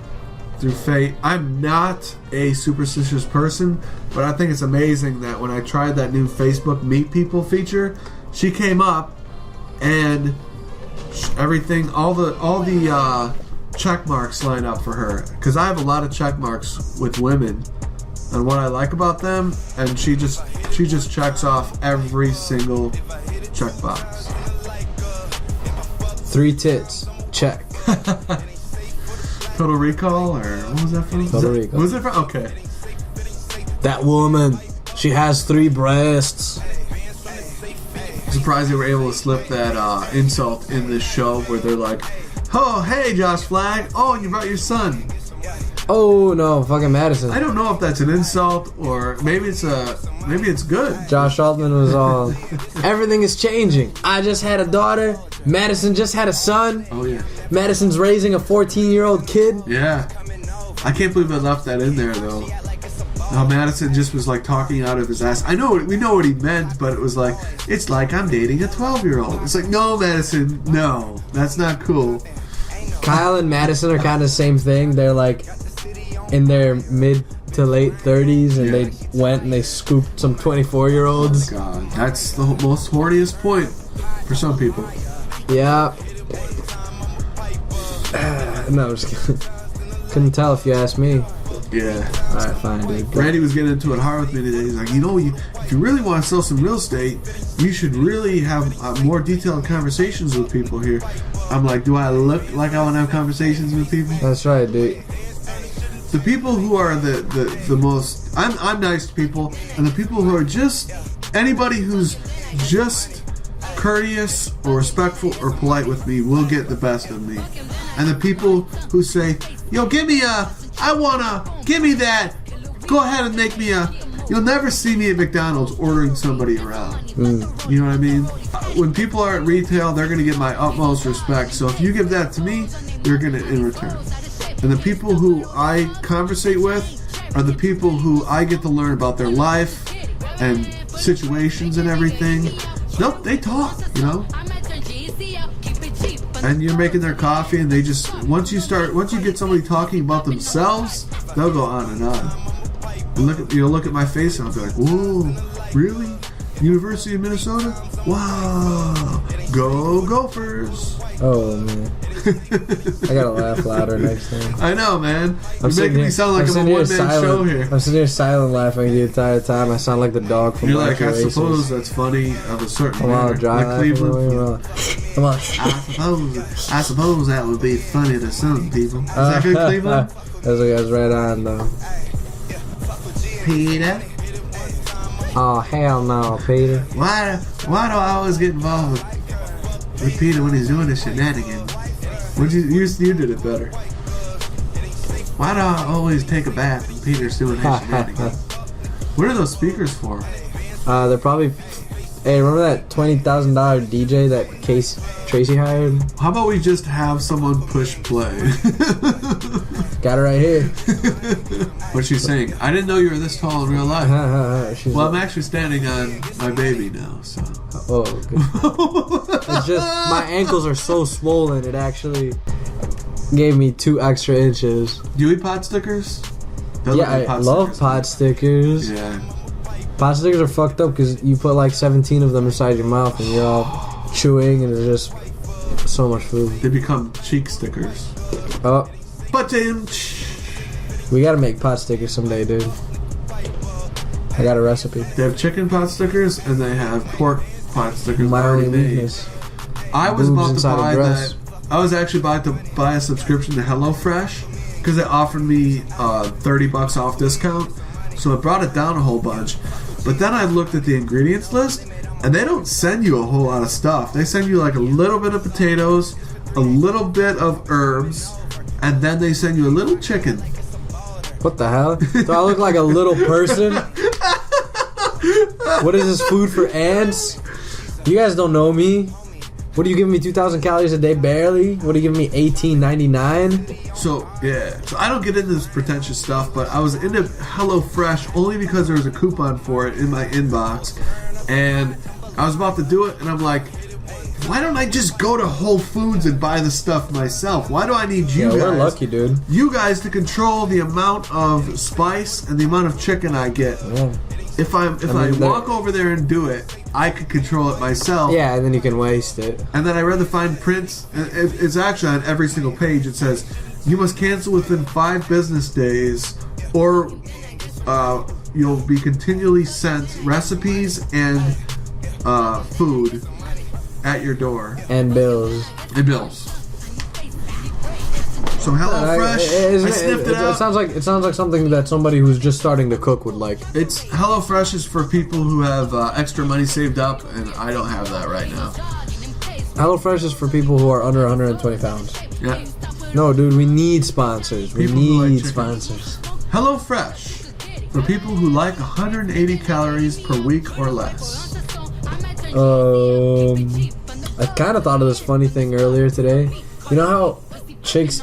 through fate. I'm not a superstitious person, but I think it's amazing that when I tried that new Facebook Meet People feature, she came up and everything, all the check marks line up for her, because I have a lot of check marks with women and what I like about them, and she just checks off every single checkbox. 3 tits, check. Total Recall, or what was that from? Total Recall. Was it from? Okay. That woman, she has 3 breasts. I'm surprised they were able to slip that insult in this show where they're like, "Oh, hey, Josh Flagg. Oh, you brought your son." Oh no, fucking Madison. I don't know if that's an insult or maybe it's good. Josh Altman was all, everything is changing. I just had a daughter. Madison just had a son. Oh yeah. Madison's raising a 14-year-old kid. Yeah. I can't believe I left that in there though. Now Madison just was like talking out of his ass. We know what he meant, but it was like, it's like I'm dating a 12-year-old. It's like, no, Madison, no, that's not cool. Kyle and Madison are kind of the same thing. They're like in their mid to late 30s, and they went and they scooped some 24-year-olds. Oh God, that's the most horniest point for some people. Yeah. No, I'm just kidding. Couldn't tell if you asked me. Yeah. Alright, fine, dude. Randy was getting into it hard with me today. He's like, if you really want to sell some real estate, you should really have more detailed conversations with people here. I'm like, do I look like I want to have conversations with people? That's right, dude. The people who are the most... I'm nice to people, and the people who are just... Anybody who's just courteous or respectful or polite with me will get the best of me. And the people who say, yo, give me that, go ahead and make me a... You'll never see me at McDonald's ordering somebody around. You know what I mean? When people are at retail, they're going to get my utmost respect. So if you give that to me, you're going to in return. And the people who I conversate with are the people who I get to learn about their life and situations and everything. Nope, they talk, you know? And you're making their coffee, and they just... Once you get somebody talking about themselves, they'll go on and on. You'll look at my face and I'll be like, whoa, really? University of Minnesota? Wow. Go Gophers. Oh, man. I gotta laugh louder next time. I know, man. You're making me sound like I'm a one-man show here. I'm sitting here silent laughing the entire time. I sound like the dog from You're like, I Races. suppose that's funny of a certain manner. Like Cleveland. Come on. I suppose that would be funny to some people. Is that good, Cleveland? That's right on, though. Peter? Oh, hell no, Peter. Why do I always get involved with Peter when he's doing the shenanigans? You did it better. Why do I always take a bath when Peter's doing his shenanigans? What are those speakers for? They're probably... Hey, remember that $20,000 DJ that Tracy hired? How about we just have someone push play? Got it right here. What's she saying? I didn't know you were this tall in real life. Well, I'm actually standing on my baby now, so... Oh, good. It's just, my ankles are so swollen, it actually gave me 2 extra inches. Do you eat pot stickers? Yeah, I love pot stickers. Yeah. Pasta stickers are fucked up because you put like 17 of them inside your mouth and you're all chewing and it's just so much food. They become cheek stickers. Oh, But then, we gotta make pot stickers someday, dude. I got a recipe. they have chicken pot stickers and they have pork pot stickers. My already only made. weakness. I was Boobs about to inside a buy dress. that. I was actually about to buy a subscription to HelloFresh because they offered me $30 off discount. So it brought it down a whole bunch. But then I looked at the ingredients list and they don't send you a whole lot of stuff. They send you like a little bit of potatoes, a little bit of herbs, and then they send you a little chicken. What the hell? Do I look like a little person? What is this, food for ants? You guys don't know me. What are you giving me, 2,000 calories a day barely? What are you giving me, $18.99? So, yeah. So I don't get into this pretentious stuff, but I was into HelloFresh only because there was a coupon for it in my inbox. And I was about to do it, and I'm like, why don't I just go to Whole Foods and buy the stuff myself? Why do I need you guys? We're lucky, dude. You guys to control the amount of spice and the amount of chicken I get. Yeah. If I walk over there and do it, I could control it myself. Yeah, and then you can waste it. And then I read the fine print. It's actually on every single page. It says, you must cancel within 5 business days or you'll be continually sent recipes and food at your door. And bills. And bills. So HelloFresh, I sniffed it out. It sounds like something that somebody who's just starting to cook would like. It's HelloFresh is for people who have extra money saved up, and I don't have that right now. HelloFresh is for people who are under 120 pounds. Yeah. No, dude, we need sponsors. We People who like need chicken. sponsors. HelloFresh for people who like 180 calories per week or less. I kind of thought of this funny thing earlier today. You know how chicks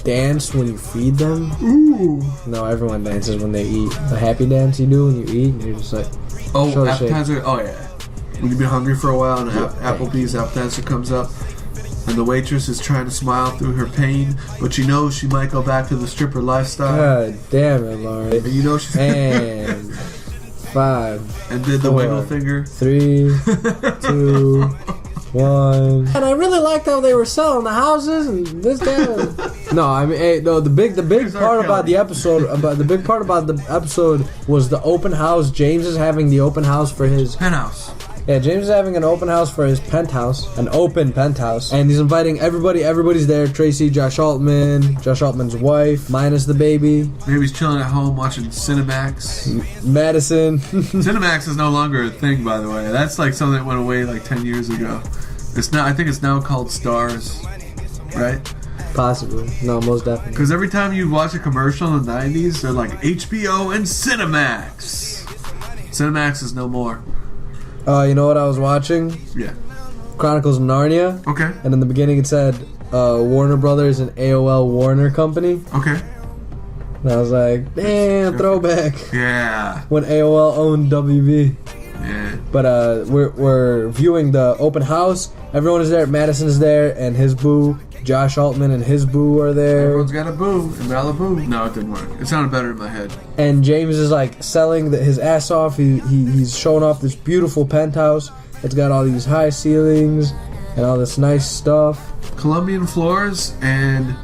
dance when you feed them? Ooh. No, everyone dances when they eat. The happy dance you do when you eat, and you're just like, Oh, shoulder appetizer. Oh, yeah. When you've been hungry for a while and Applebee's appetizer comes up, and the waitress is trying to smile through her pain, but you know she might go back to the stripper lifestyle. God damn it, Lauren. And you know she's... And 5, and did the 4, wiggle finger. 3, 2, 1. And I really liked how they were selling the houses and this guy. No, I mean, hey, no. The big part about the episode was the open house. James is having the open house for his Penthouse. Yeah, James is having an open house for his penthouse, an open penthouse, and he's inviting everybody. Everybody's there. Tracy, Josh Altman's wife, minus the baby. Maybe he's chilling at home watching Cinemax. Madison. Cinemax is no longer a thing, by the way. That's like something that went away like 10 years ago. It's now. I think it's now called Stars, right? Possibly. No, most definitely. Because every time you watch a commercial in the 90s, they're like HBO and Cinemax. Cinemax is no more. You know what I was watching? Yeah. Chronicles of Narnia. Okay. And in the beginning it said Warner Brothers and AOL Warner Company. Okay. And I was like, damn, throwback. Yeah. When AOL owned WB. Yeah. But we're viewing the open house. Everyone is there. Madison is there, and his boo. Josh Altman and his boo are there. Everyone's got a boo in Malibu. No, it didn't work. It sounded better in my head. And James is like selling his ass off. He's showing off this beautiful penthouse. It's got all these high ceilings and all this nice stuff. Colombian floors and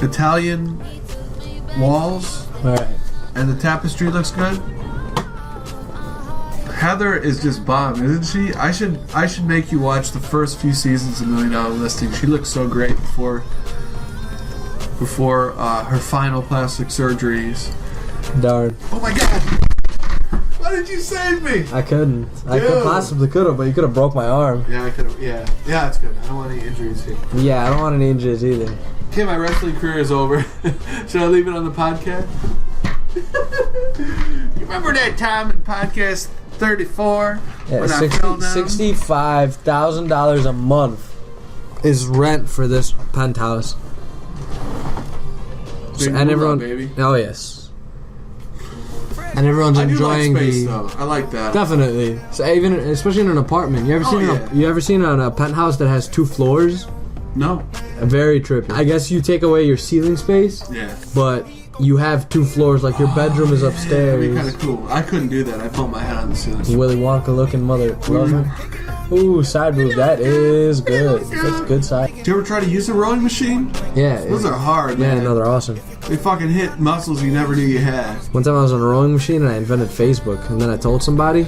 Italian walls. All right. And the tapestry looks good. Heather is just bomb, isn't she? I should make you watch the first few seasons of $1 Million Listing. She looks so great before her final plastic surgeries. Darn. Oh my god! Why did you save me? I couldn't. I possibly could have, but you could have broke my arm. Yeah, I could have. Yeah, it's good. I don't want any injuries here. Yeah, I don't want any injuries either. Okay, my wrestling career is over. Should I leave it on the podcast? You remember that time in podcast 34 Yeah, when I fell down? $65,000 a month is rent for this penthouse. Big And everyone, baby. oh yes, and everyone's I do enjoying like space, the. though. I like that. Definitely, so even especially in an apartment. You ever seen a penthouse that has 2 floors? No. Very trippy. I guess you take away your ceiling space, Yeah. but you have 2 floors, like your bedroom is upstairs. That'd be kind of cool. I couldn't do that. I bumped my head on the ceiling. Willy Wonka looking mother lover. Ooh, side boob. That is good. That's good side. Did you ever try to use a rowing machine? Yeah. Those are hard, man. Yeah, no, they're awesome. They fucking hit muscles you never knew you had. One time I was on a rowing machine and I invented Facebook, and then I told somebody.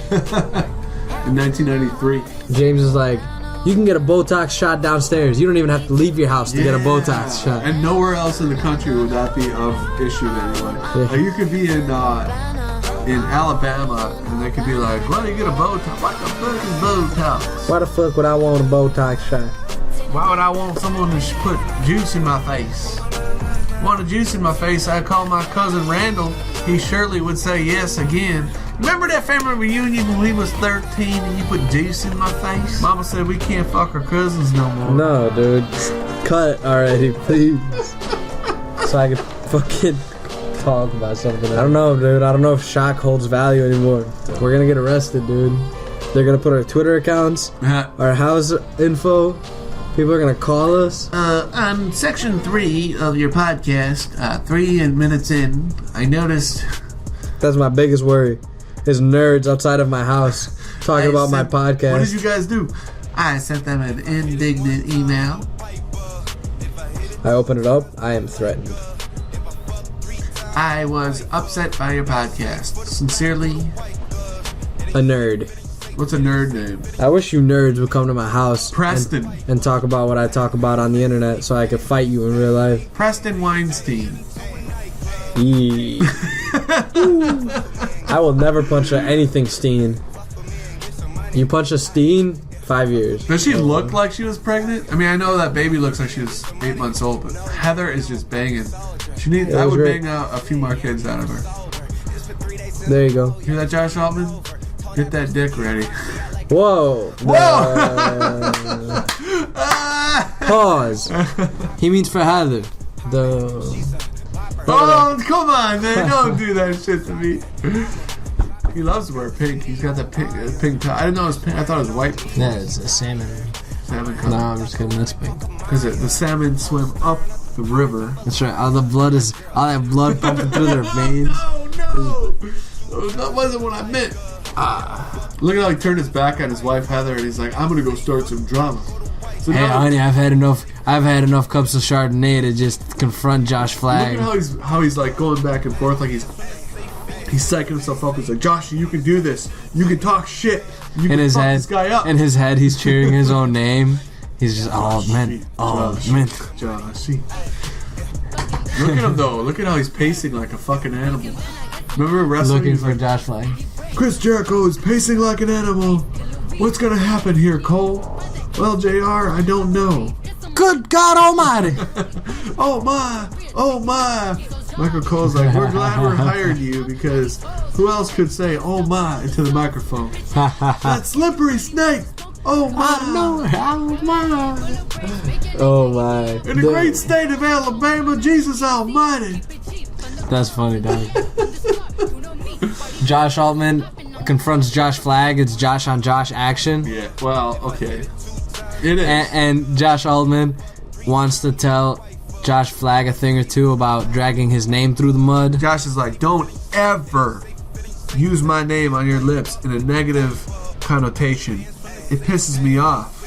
In 1993. James is like, you can get a Botox shot downstairs. You don't even have to leave your house to get a Botox shot. And nowhere else in the country would that be of issue anyway. Yeah. Like you could be in Alabama and they could be like, why do you get a Botox? What the fuck is Botox? Why the fuck would I want a Botox shot? Why would I want someone to put juice in my face? Want a juice in my face? I call my cousin Randall. He surely would say yes again. Remember that family reunion when he was 13 and you put juice in my face? Mama said we can't fuck our cousins no more. No, dude. Cut already, please. So I can fucking talk about something. I don't know, dude. I don't know if shock holds value anymore. We're gonna get arrested, dude. They're gonna put our Twitter accounts, our house info. People are gonna call us. On section 3 of your podcast, 3 minutes in, I noticed... That's my biggest worry. Is nerds outside of my house talking about my podcast. What did you guys do? I sent them an indignant email. I open it up. I am threatened. I was upset by your podcast. Sincerely, A nerd. what's a nerd name? I wish you nerds would come to my house. Preston. And talk about what I talk about on the internet so I could fight you in real life. Preston Weinstein. Yee. I will never punch anything Steen. You punch a Steen, 5 years. Does she look like she was pregnant? I mean, I know that baby looks like she was 8 months old, but Heather is just banging. She needs. I would bang a few more kids out of her. There you go. Hear that, Josh Altman? Get that dick ready. Whoa. Whoa! Pause. He means for Heather. Oh, come on, man. Don't do that shit to me. He loves to wear pink. He's got that pink top. I didn't know it was pink. I thought it was white. Yeah, it's a salmon. Salmon color. No, I'm just kidding. That's pink. Because the salmon swim up the river. That's right. All that blood pumping through their veins. No. That wasn't what I meant. Look at how he turned his back on his wife Heather, and he's like, "I'm gonna go start some drama." So hey, honey, I've had enough cups of Chardonnay to just confront Josh Flagg. Look at how he's like going back and forth, like he's psyching himself up. He's like, "Josh, you can do this. You can talk shit. You can fuck this guy up." In his head, he's cheering his own name. He's just, man. Joshy. Look at him though. Look at how he's pacing like a fucking animal. Remember wrestling? Looking for Josh Flagg. Chris Jericho is pacing like an animal. What's gonna happen here, Cole? Well, JR, I don't know. Good God Almighty! Oh my! Michael Cole's like, we're glad we hired you because who else could say "oh my" into the microphone? That slippery snake! Oh my! Oh my! Oh my! In the great state of Alabama, Jesus Almighty! That's funny, dog. Josh Altman confronts Josh Flagg. It's Josh on Josh action. Yeah. Well, okay. It is. And Josh Altman wants to tell Josh Flagg a thing or two about dragging his name through the mud. Josh is like, don't ever use my name on your lips in a negative connotation. It pisses me off.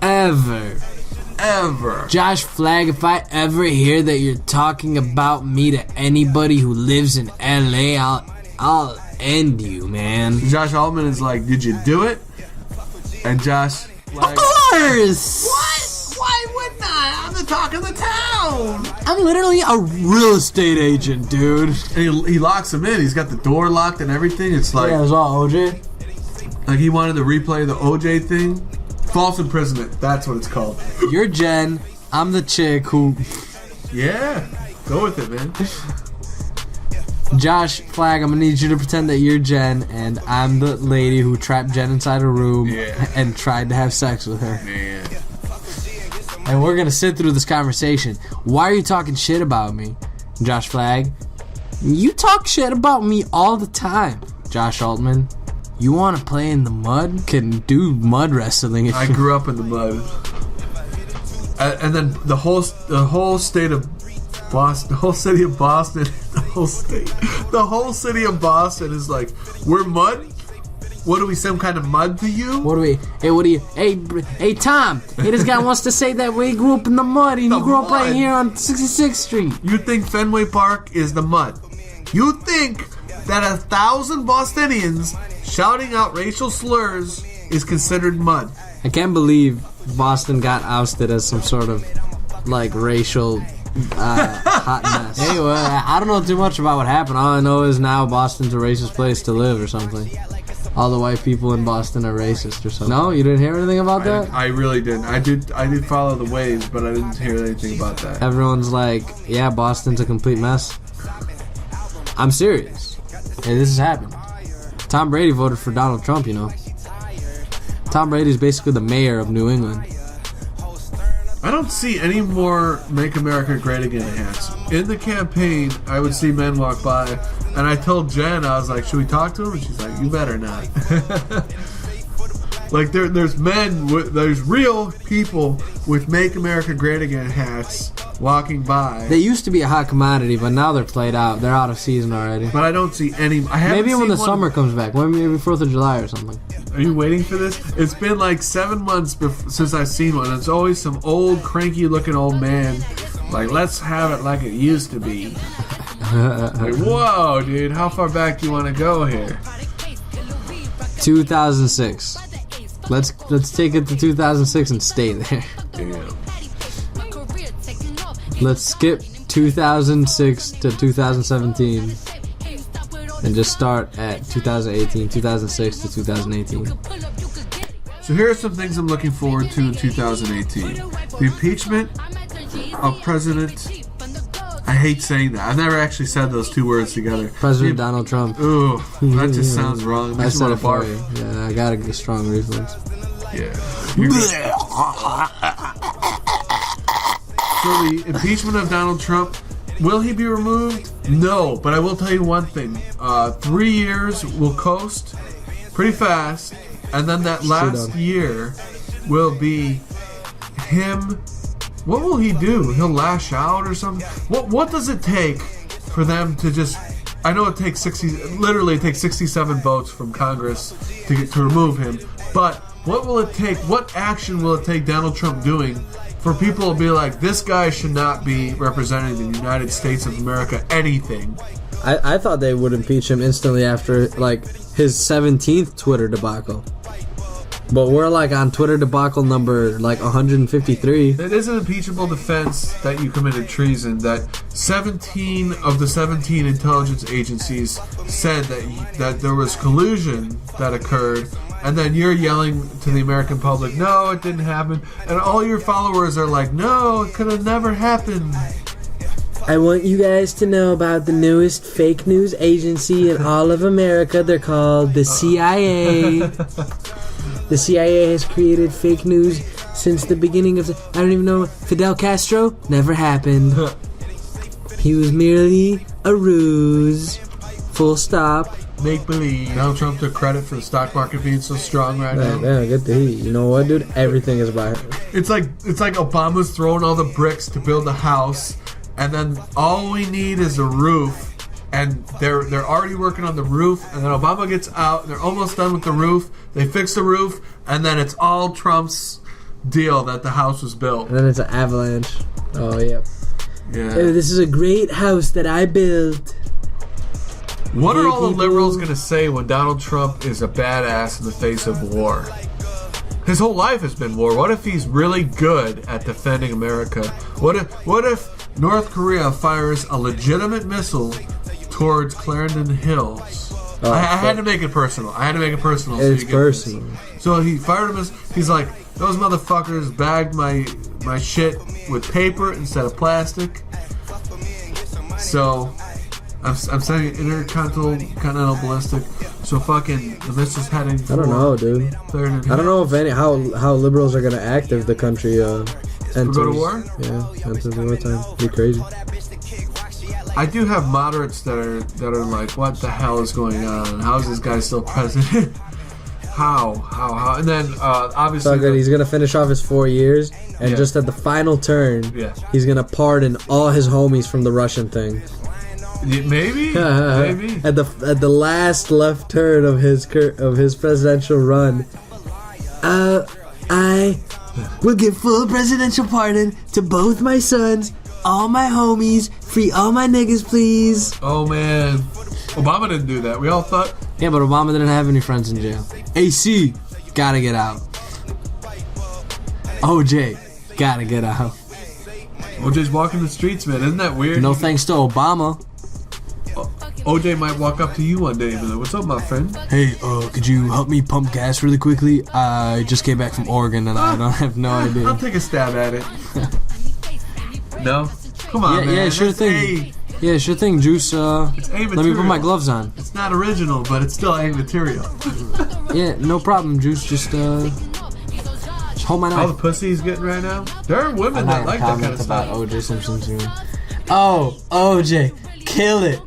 Ever. Josh Flagg, if I ever hear that you're talking about me to anybody who lives in LA, I'll end you, man. Josh Altman is like, did you do it? And Josh Flagg, of course! What? Why wouldn't I? I'm the talk of the town. I'm literally a real estate agent, dude. And he locks him in. He's got the door locked and everything. It's like, yeah, it was all OJ. Like he wanted to replay the OJ thing. False imprisonment. That's what it's called. You're Jen. I'm the chick who... Yeah. Go with it, man. Josh Flagg, I'm gonna need you to pretend that you're Jen, and I'm the lady who trapped Jen inside a room and tried to have sex with her. Man. And we're gonna sit through this conversation. Why are you talking shit about me, Josh Flagg? You talk shit about me all the time, Josh Altman. You want to play in the mud? Can do mud wrestling. I grew up in the mud. And then the whole state of Boston, the whole city of Boston, the whole state. The whole city of Boston is like, we're mud? What are we, some kind of mud to you? What do we? Hey, Tom. Hey, this guy wants to say that we grew up in the mud, and you grew up right here on 66th Street. You think Fenway Park is the mud? You think that 1,000 Bostonians shouting out racial slurs is considered mud? I can't believe Boston got ousted as some sort of like racial hot mess. Anyway, I don't know too much about what happened. All I know is now Boston's a racist place to live or something. All the white people in Boston are racist or something. No, you didn't hear anything about that? I really didn't. I did follow the waves, but I didn't hear anything about that. Everyone's like, yeah, Boston's a complete mess. I'm serious. Hey, this has happened. Tom Brady voted for Donald Trump, you know. Tom Brady's basically the mayor of New England. I don't see any more Make America Great Again hats. In the campaign, I would see men walk by, and I told Jen, I was like, should we talk to him? And she's like, you better not. Like, there's real people with Make America Great Again hats walking by. They used to be a hot commodity, but now they're played out. They're out of season already. But I don't see any. Maybe when the summer comes back. Maybe 4th of July or something. Are you waiting for this? It's been like 7 months since I've seen one. It's always some old, cranky-looking old man. Like, let's have it like it used to be. Like, whoa, dude, how far back do you want to go here? 2006. Let's take it to 2006 and stay there. Yeah. Let's skip 2006 to 2017 and just start at 2018, 2006 to 2018. So here are some things I'm looking forward to in 2018. The impeachment of President... I hate saying that. I've never actually said those two words together. President Donald Trump. Ooh, that just sounds wrong. I said it for you. Yeah, I got a strong reflex. Yeah. So the impeachment of Donald Trump, will he be removed? No, but I will tell you one thing. 3 years will coast pretty fast, and then that last year will be him. What will he do? He'll lash out or something? What does it take for them to just... I know it takes 67 votes from Congress to remove him, but what will it take? What action will it take Donald Trump doing for people to be like, this guy should not be representing the United States of America anything? I thought they would impeach him instantly after, like, his 17th Twitter debacle. But we're, like, on Twitter debacle number, like, 153. It is an impeachable defense that you committed treason, that 17 of the 17 intelligence agencies said that there was collusion that occurred, and then you're yelling to the American public, no, it didn't happen, and all your followers are like, no, it could have never happened. I want you guys to know about the newest fake news agency in all of America. They're called the CIA. The CIA has created fake news since the beginning of I don't even know. Fidel Castro never happened. He was merely a ruse. Full stop. Make believe. Donald Trump took credit for the stock market being so strong right now. Yeah, get the heat. You know what, dude? Everything is about it. It's like Obama's throwing all the bricks to build a house, and then all we need is a roof. And they're already working on the roof, and then Obama gets out, and they're almost done with the roof. They fix the roof, and then it's all Trump's deal that the house was built. And then it's an avalanche. Oh, yep. Yeah. Hey, this is a great house that I built. What are all the liberals going to say when Donald Trump is a badass in the face of war? His whole life has been war. What if he's really good at defending America? What if North Korea fires a legitimate missile towards Clarendon Hills? I had to make it personal. It's personal. So he fired him. He's like, those motherfuckers bagged my shit with paper instead of plastic. So I'm saying intercontinental ballistic. So fucking the missile's heading for... I don't know, dude. I don't know if how liberals are gonna act if the country enters. Go to war? Yeah, enters wartime. It'd be crazy. I do have moderates that are like, what the hell is going on? How is this guy still president? How? And then obviously he's gonna finish off his 4 years, and just at the final turn, he's gonna pardon all his homies from the Russian thing. Maybe. At the last left turn of his presidential run, I will give full presidential pardon to both my sons, all my homies, free all my niggas, please. Oh man, Obama didn't do that. We all thought. Yeah, but Obama didn't have any friends in jail. AC, gotta get out. OJ, gotta get out. OJ's walking the streets, man. Isn't that weird? No thanks to Obama. OJ might walk up to you one day and be like, "What's up, my friend?" Hey, could you help me pump gas really quickly? I just came back from Oregon and I don't have no idea. I'll take a stab at it. No? Come on, man. Yeah, sure thing. Yeah, sure thing, Juice. Let me put my gloves on. It's not original, but it's still A material. Yeah, no problem, Juice. Just hold my knife. All the pussy he's getting right now? There are women that like that kind of stuff. About OJ Simpson soon. Oh, OJ, kill it.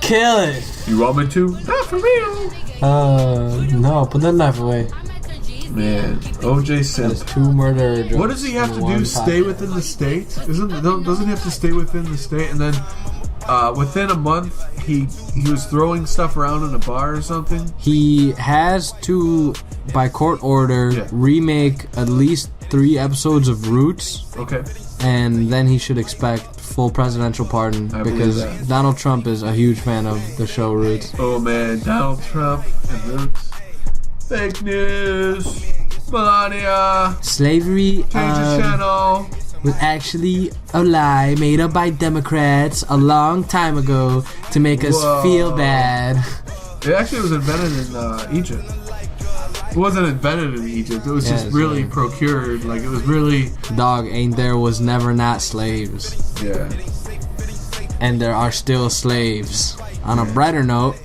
Kill it. You want me to? Not for real. No, put that knife away. Man, OJ Simpson. That's 2 murder. What does he have to do? Stay within the state? Doesn't he have to stay within the state? And then within a month, he was throwing stuff around in a bar or something? He has to, by court order, remake at least 3 episodes of Roots. Okay. And then he should expect full presidential pardon because Donald Trump is a huge fan of the show Roots. Oh man, Donald Trump and Roots. Fake news. Melania. Slavery Change the channel. Was actually a lie made up by Democrats a long time ago to make us feel bad. It actually was invented in Egypt. It wasn't invented in Egypt. It was just really procured. Like, it was really... Dog, ain't there was never not slaves. Yeah. And there are still slaves. On a brighter note...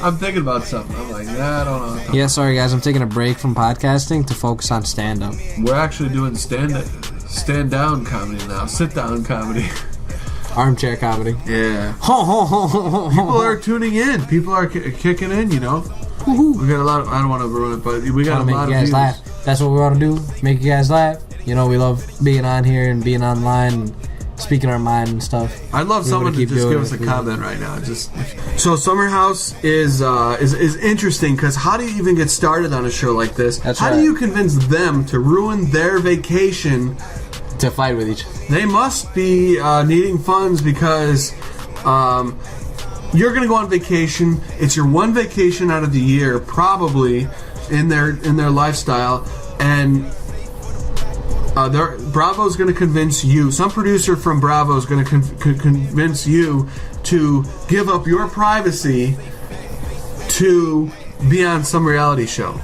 I'm thinking about something. I'm like, I don't know. Yeah, sorry guys. I'm taking a break from podcasting to focus on stand-up. We're actually doing stand-down comedy now. Sit-down comedy. Armchair comedy. Yeah. People are tuning in. People are kicking in, you know. We got a lot of... I don't want to ruin it, but we got a lot of views. Laugh. That's what we want to do. Make you guys laugh. You know, we love being on here and being online and speaking our mind and stuff. I'd love someone to just give us a comment right now. So Summer House is interesting because how do you even get started on a show like this? How do you convince them to ruin their vacation to fight with each other? They must be needing funds because you're going to go on vacation. It's your one vacation out of the year, probably in their lifestyle, and Bravo's going to convince you. Some producer from Bravo is going to convince you to give up your privacy to be on some reality show.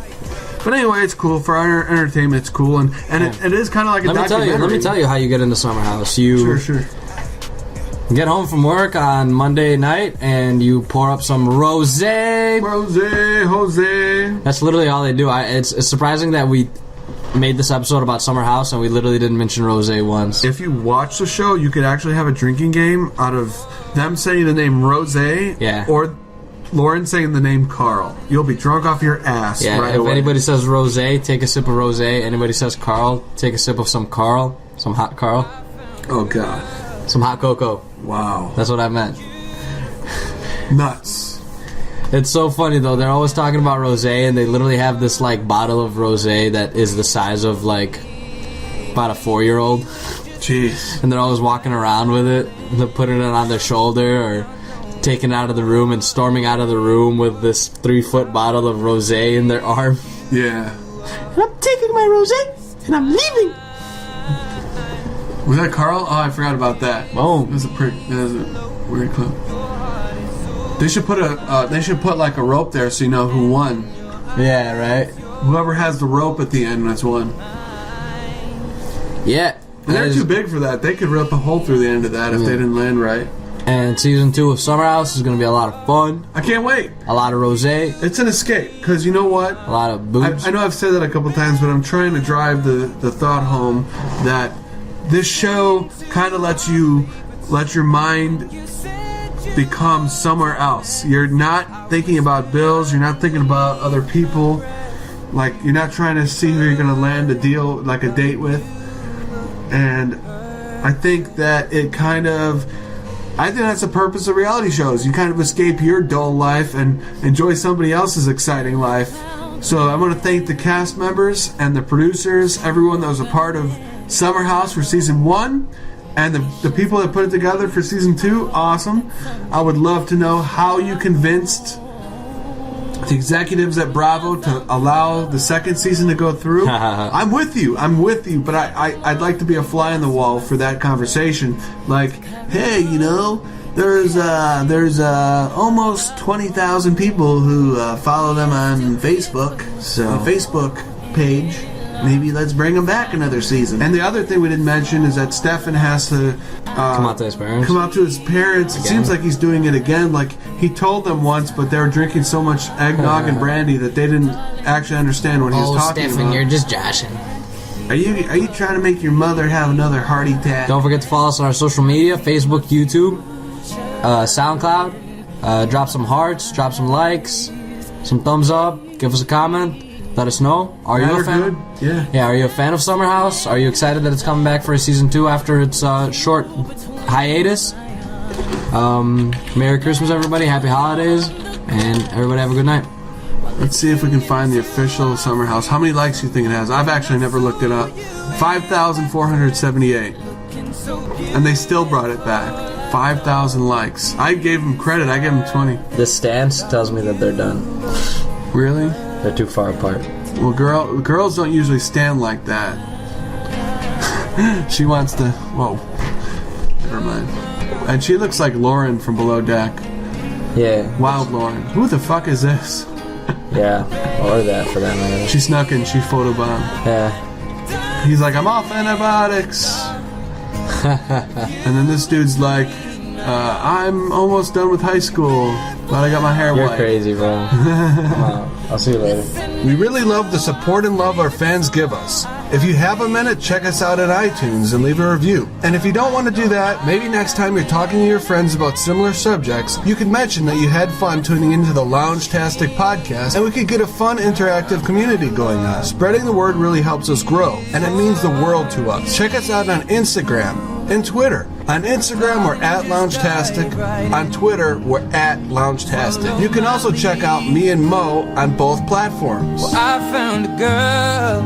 But anyway, it's cool for our entertainment. It's cool, and it is kind of like a documentary. Let me tell you how you get into Summer House. You sure. Get home from work on Monday night and you pour up some rosé. Jose. That's literally all they do. It's surprising that we made this episode about Summer House and we literally didn't mention rosé once. If you watch the show, you could actually have a drinking game out of them saying the name rosé or Lauren saying the name Carl. You'll be drunk off your ass right away. If anybody says rosé, take a sip of rosé. Anybody says Carl, take a sip of some Carl. Some hot Carl. Oh, God. Some hot cocoa. Wow. That's what I meant. Nuts. It's so funny, though. They're always talking about rosé, and they literally have this, like, bottle of rosé that is the size of, like, about a 4-year-old. Jeez. And they're always walking around with it. And they're putting it on their shoulder or taking it out of the room and storming out of the room with this 3-foot bottle of rosé in their arm. Yeah. And I'm taking my rosé, and I'm leaving. Was that Carl? Oh, I forgot about that. Boom. That was a weird clip. They should put like a rope there so you know who won. Yeah, right. Whoever has the rope at the end, that's won. Yeah. And they're too big for that. They could rip a hole through the end of that if they didn't land right. And season 2 of Summer House is going to be a lot of fun. I can't wait. A lot of rosé. It's an escape, because you know what? A lot of boobs. I know I've said that a couple times, but I'm trying to drive the thought home that this show kind of let your mind become somewhere else. You're not thinking about bills. You're not thinking about other people. Like, you're not trying to see who you're going to land a deal, like a date with. And I think that it kind of I think that's the purpose of reality shows. You kind of escape your dull life and enjoy somebody else's exciting life. So I want to thank the cast members and the producers, everyone that was a part of Summer House for season 1, and the people that put it together for season 2. Awesome. I would love to know how you convinced the executives at Bravo to allow the second season to go through. I'm with you, but I'd like to be a fly on the wall for that conversation. Like, hey, you know, there's almost 20,000 people who follow them on Facebook, a Facebook page. Maybe let's bring him back another season. And the other thing we didn't mention is that Stefan has to come out to his parents. Again. It seems like he's doing it again. Like, he told them once, but they were drinking so much eggnog and brandy that they didn't actually understand what he was talking Stefan, about. you're just joshing. Are you trying to make your mother have another heart attack? Don't forget to follow us on our social media, Facebook, YouTube, SoundCloud. Drop some hearts, drop some likes, some thumbs up, give us a comment. Let us know. Are you a fan? Yeah. Yeah. Are you a fan of Summer House? Are you excited that it's coming back for a season 2 after its short hiatus? Merry Christmas, everybody. Happy holidays, and everybody have a good night. Let's see if we can find the official Summer House. How many likes do you think it has? I've actually never looked it up. 5,478, and they still brought it back. 5,000 likes. I gave them credit. I gave them 20. This stance tells me that they're done. Really? They're too far apart. Well, girls don't usually stand like that. She wants to... Whoa. Never mind. And she looks like Lauren from Below Deck. Yeah. Wild Lauren. Who the fuck is this? Yeah. Or that, for that matter. She snuck in. She photobombed. Yeah. He's like, I'm off antibiotics. And then this dude's like, I'm almost done with high school, but I got my hair You're white. crazy, bro. Come on. I'll see you later. We really love the support and love our fans give us. If you have a minute, check us out at iTunes and leave a review. And if you don't want to do that, maybe next time you're talking to your friends about similar subjects, you can mention that you had fun tuning into the Loungtastic podcast, and we could get a fun, interactive community going on. Spreading the word really helps us grow, and it means the world to us. Check us out on Instagram and Twitter. On Instagram, we're at Loungtastic. On Twitter, we're at Loungtastic. You can also check out me and Mo on both platforms. Well, I found a girl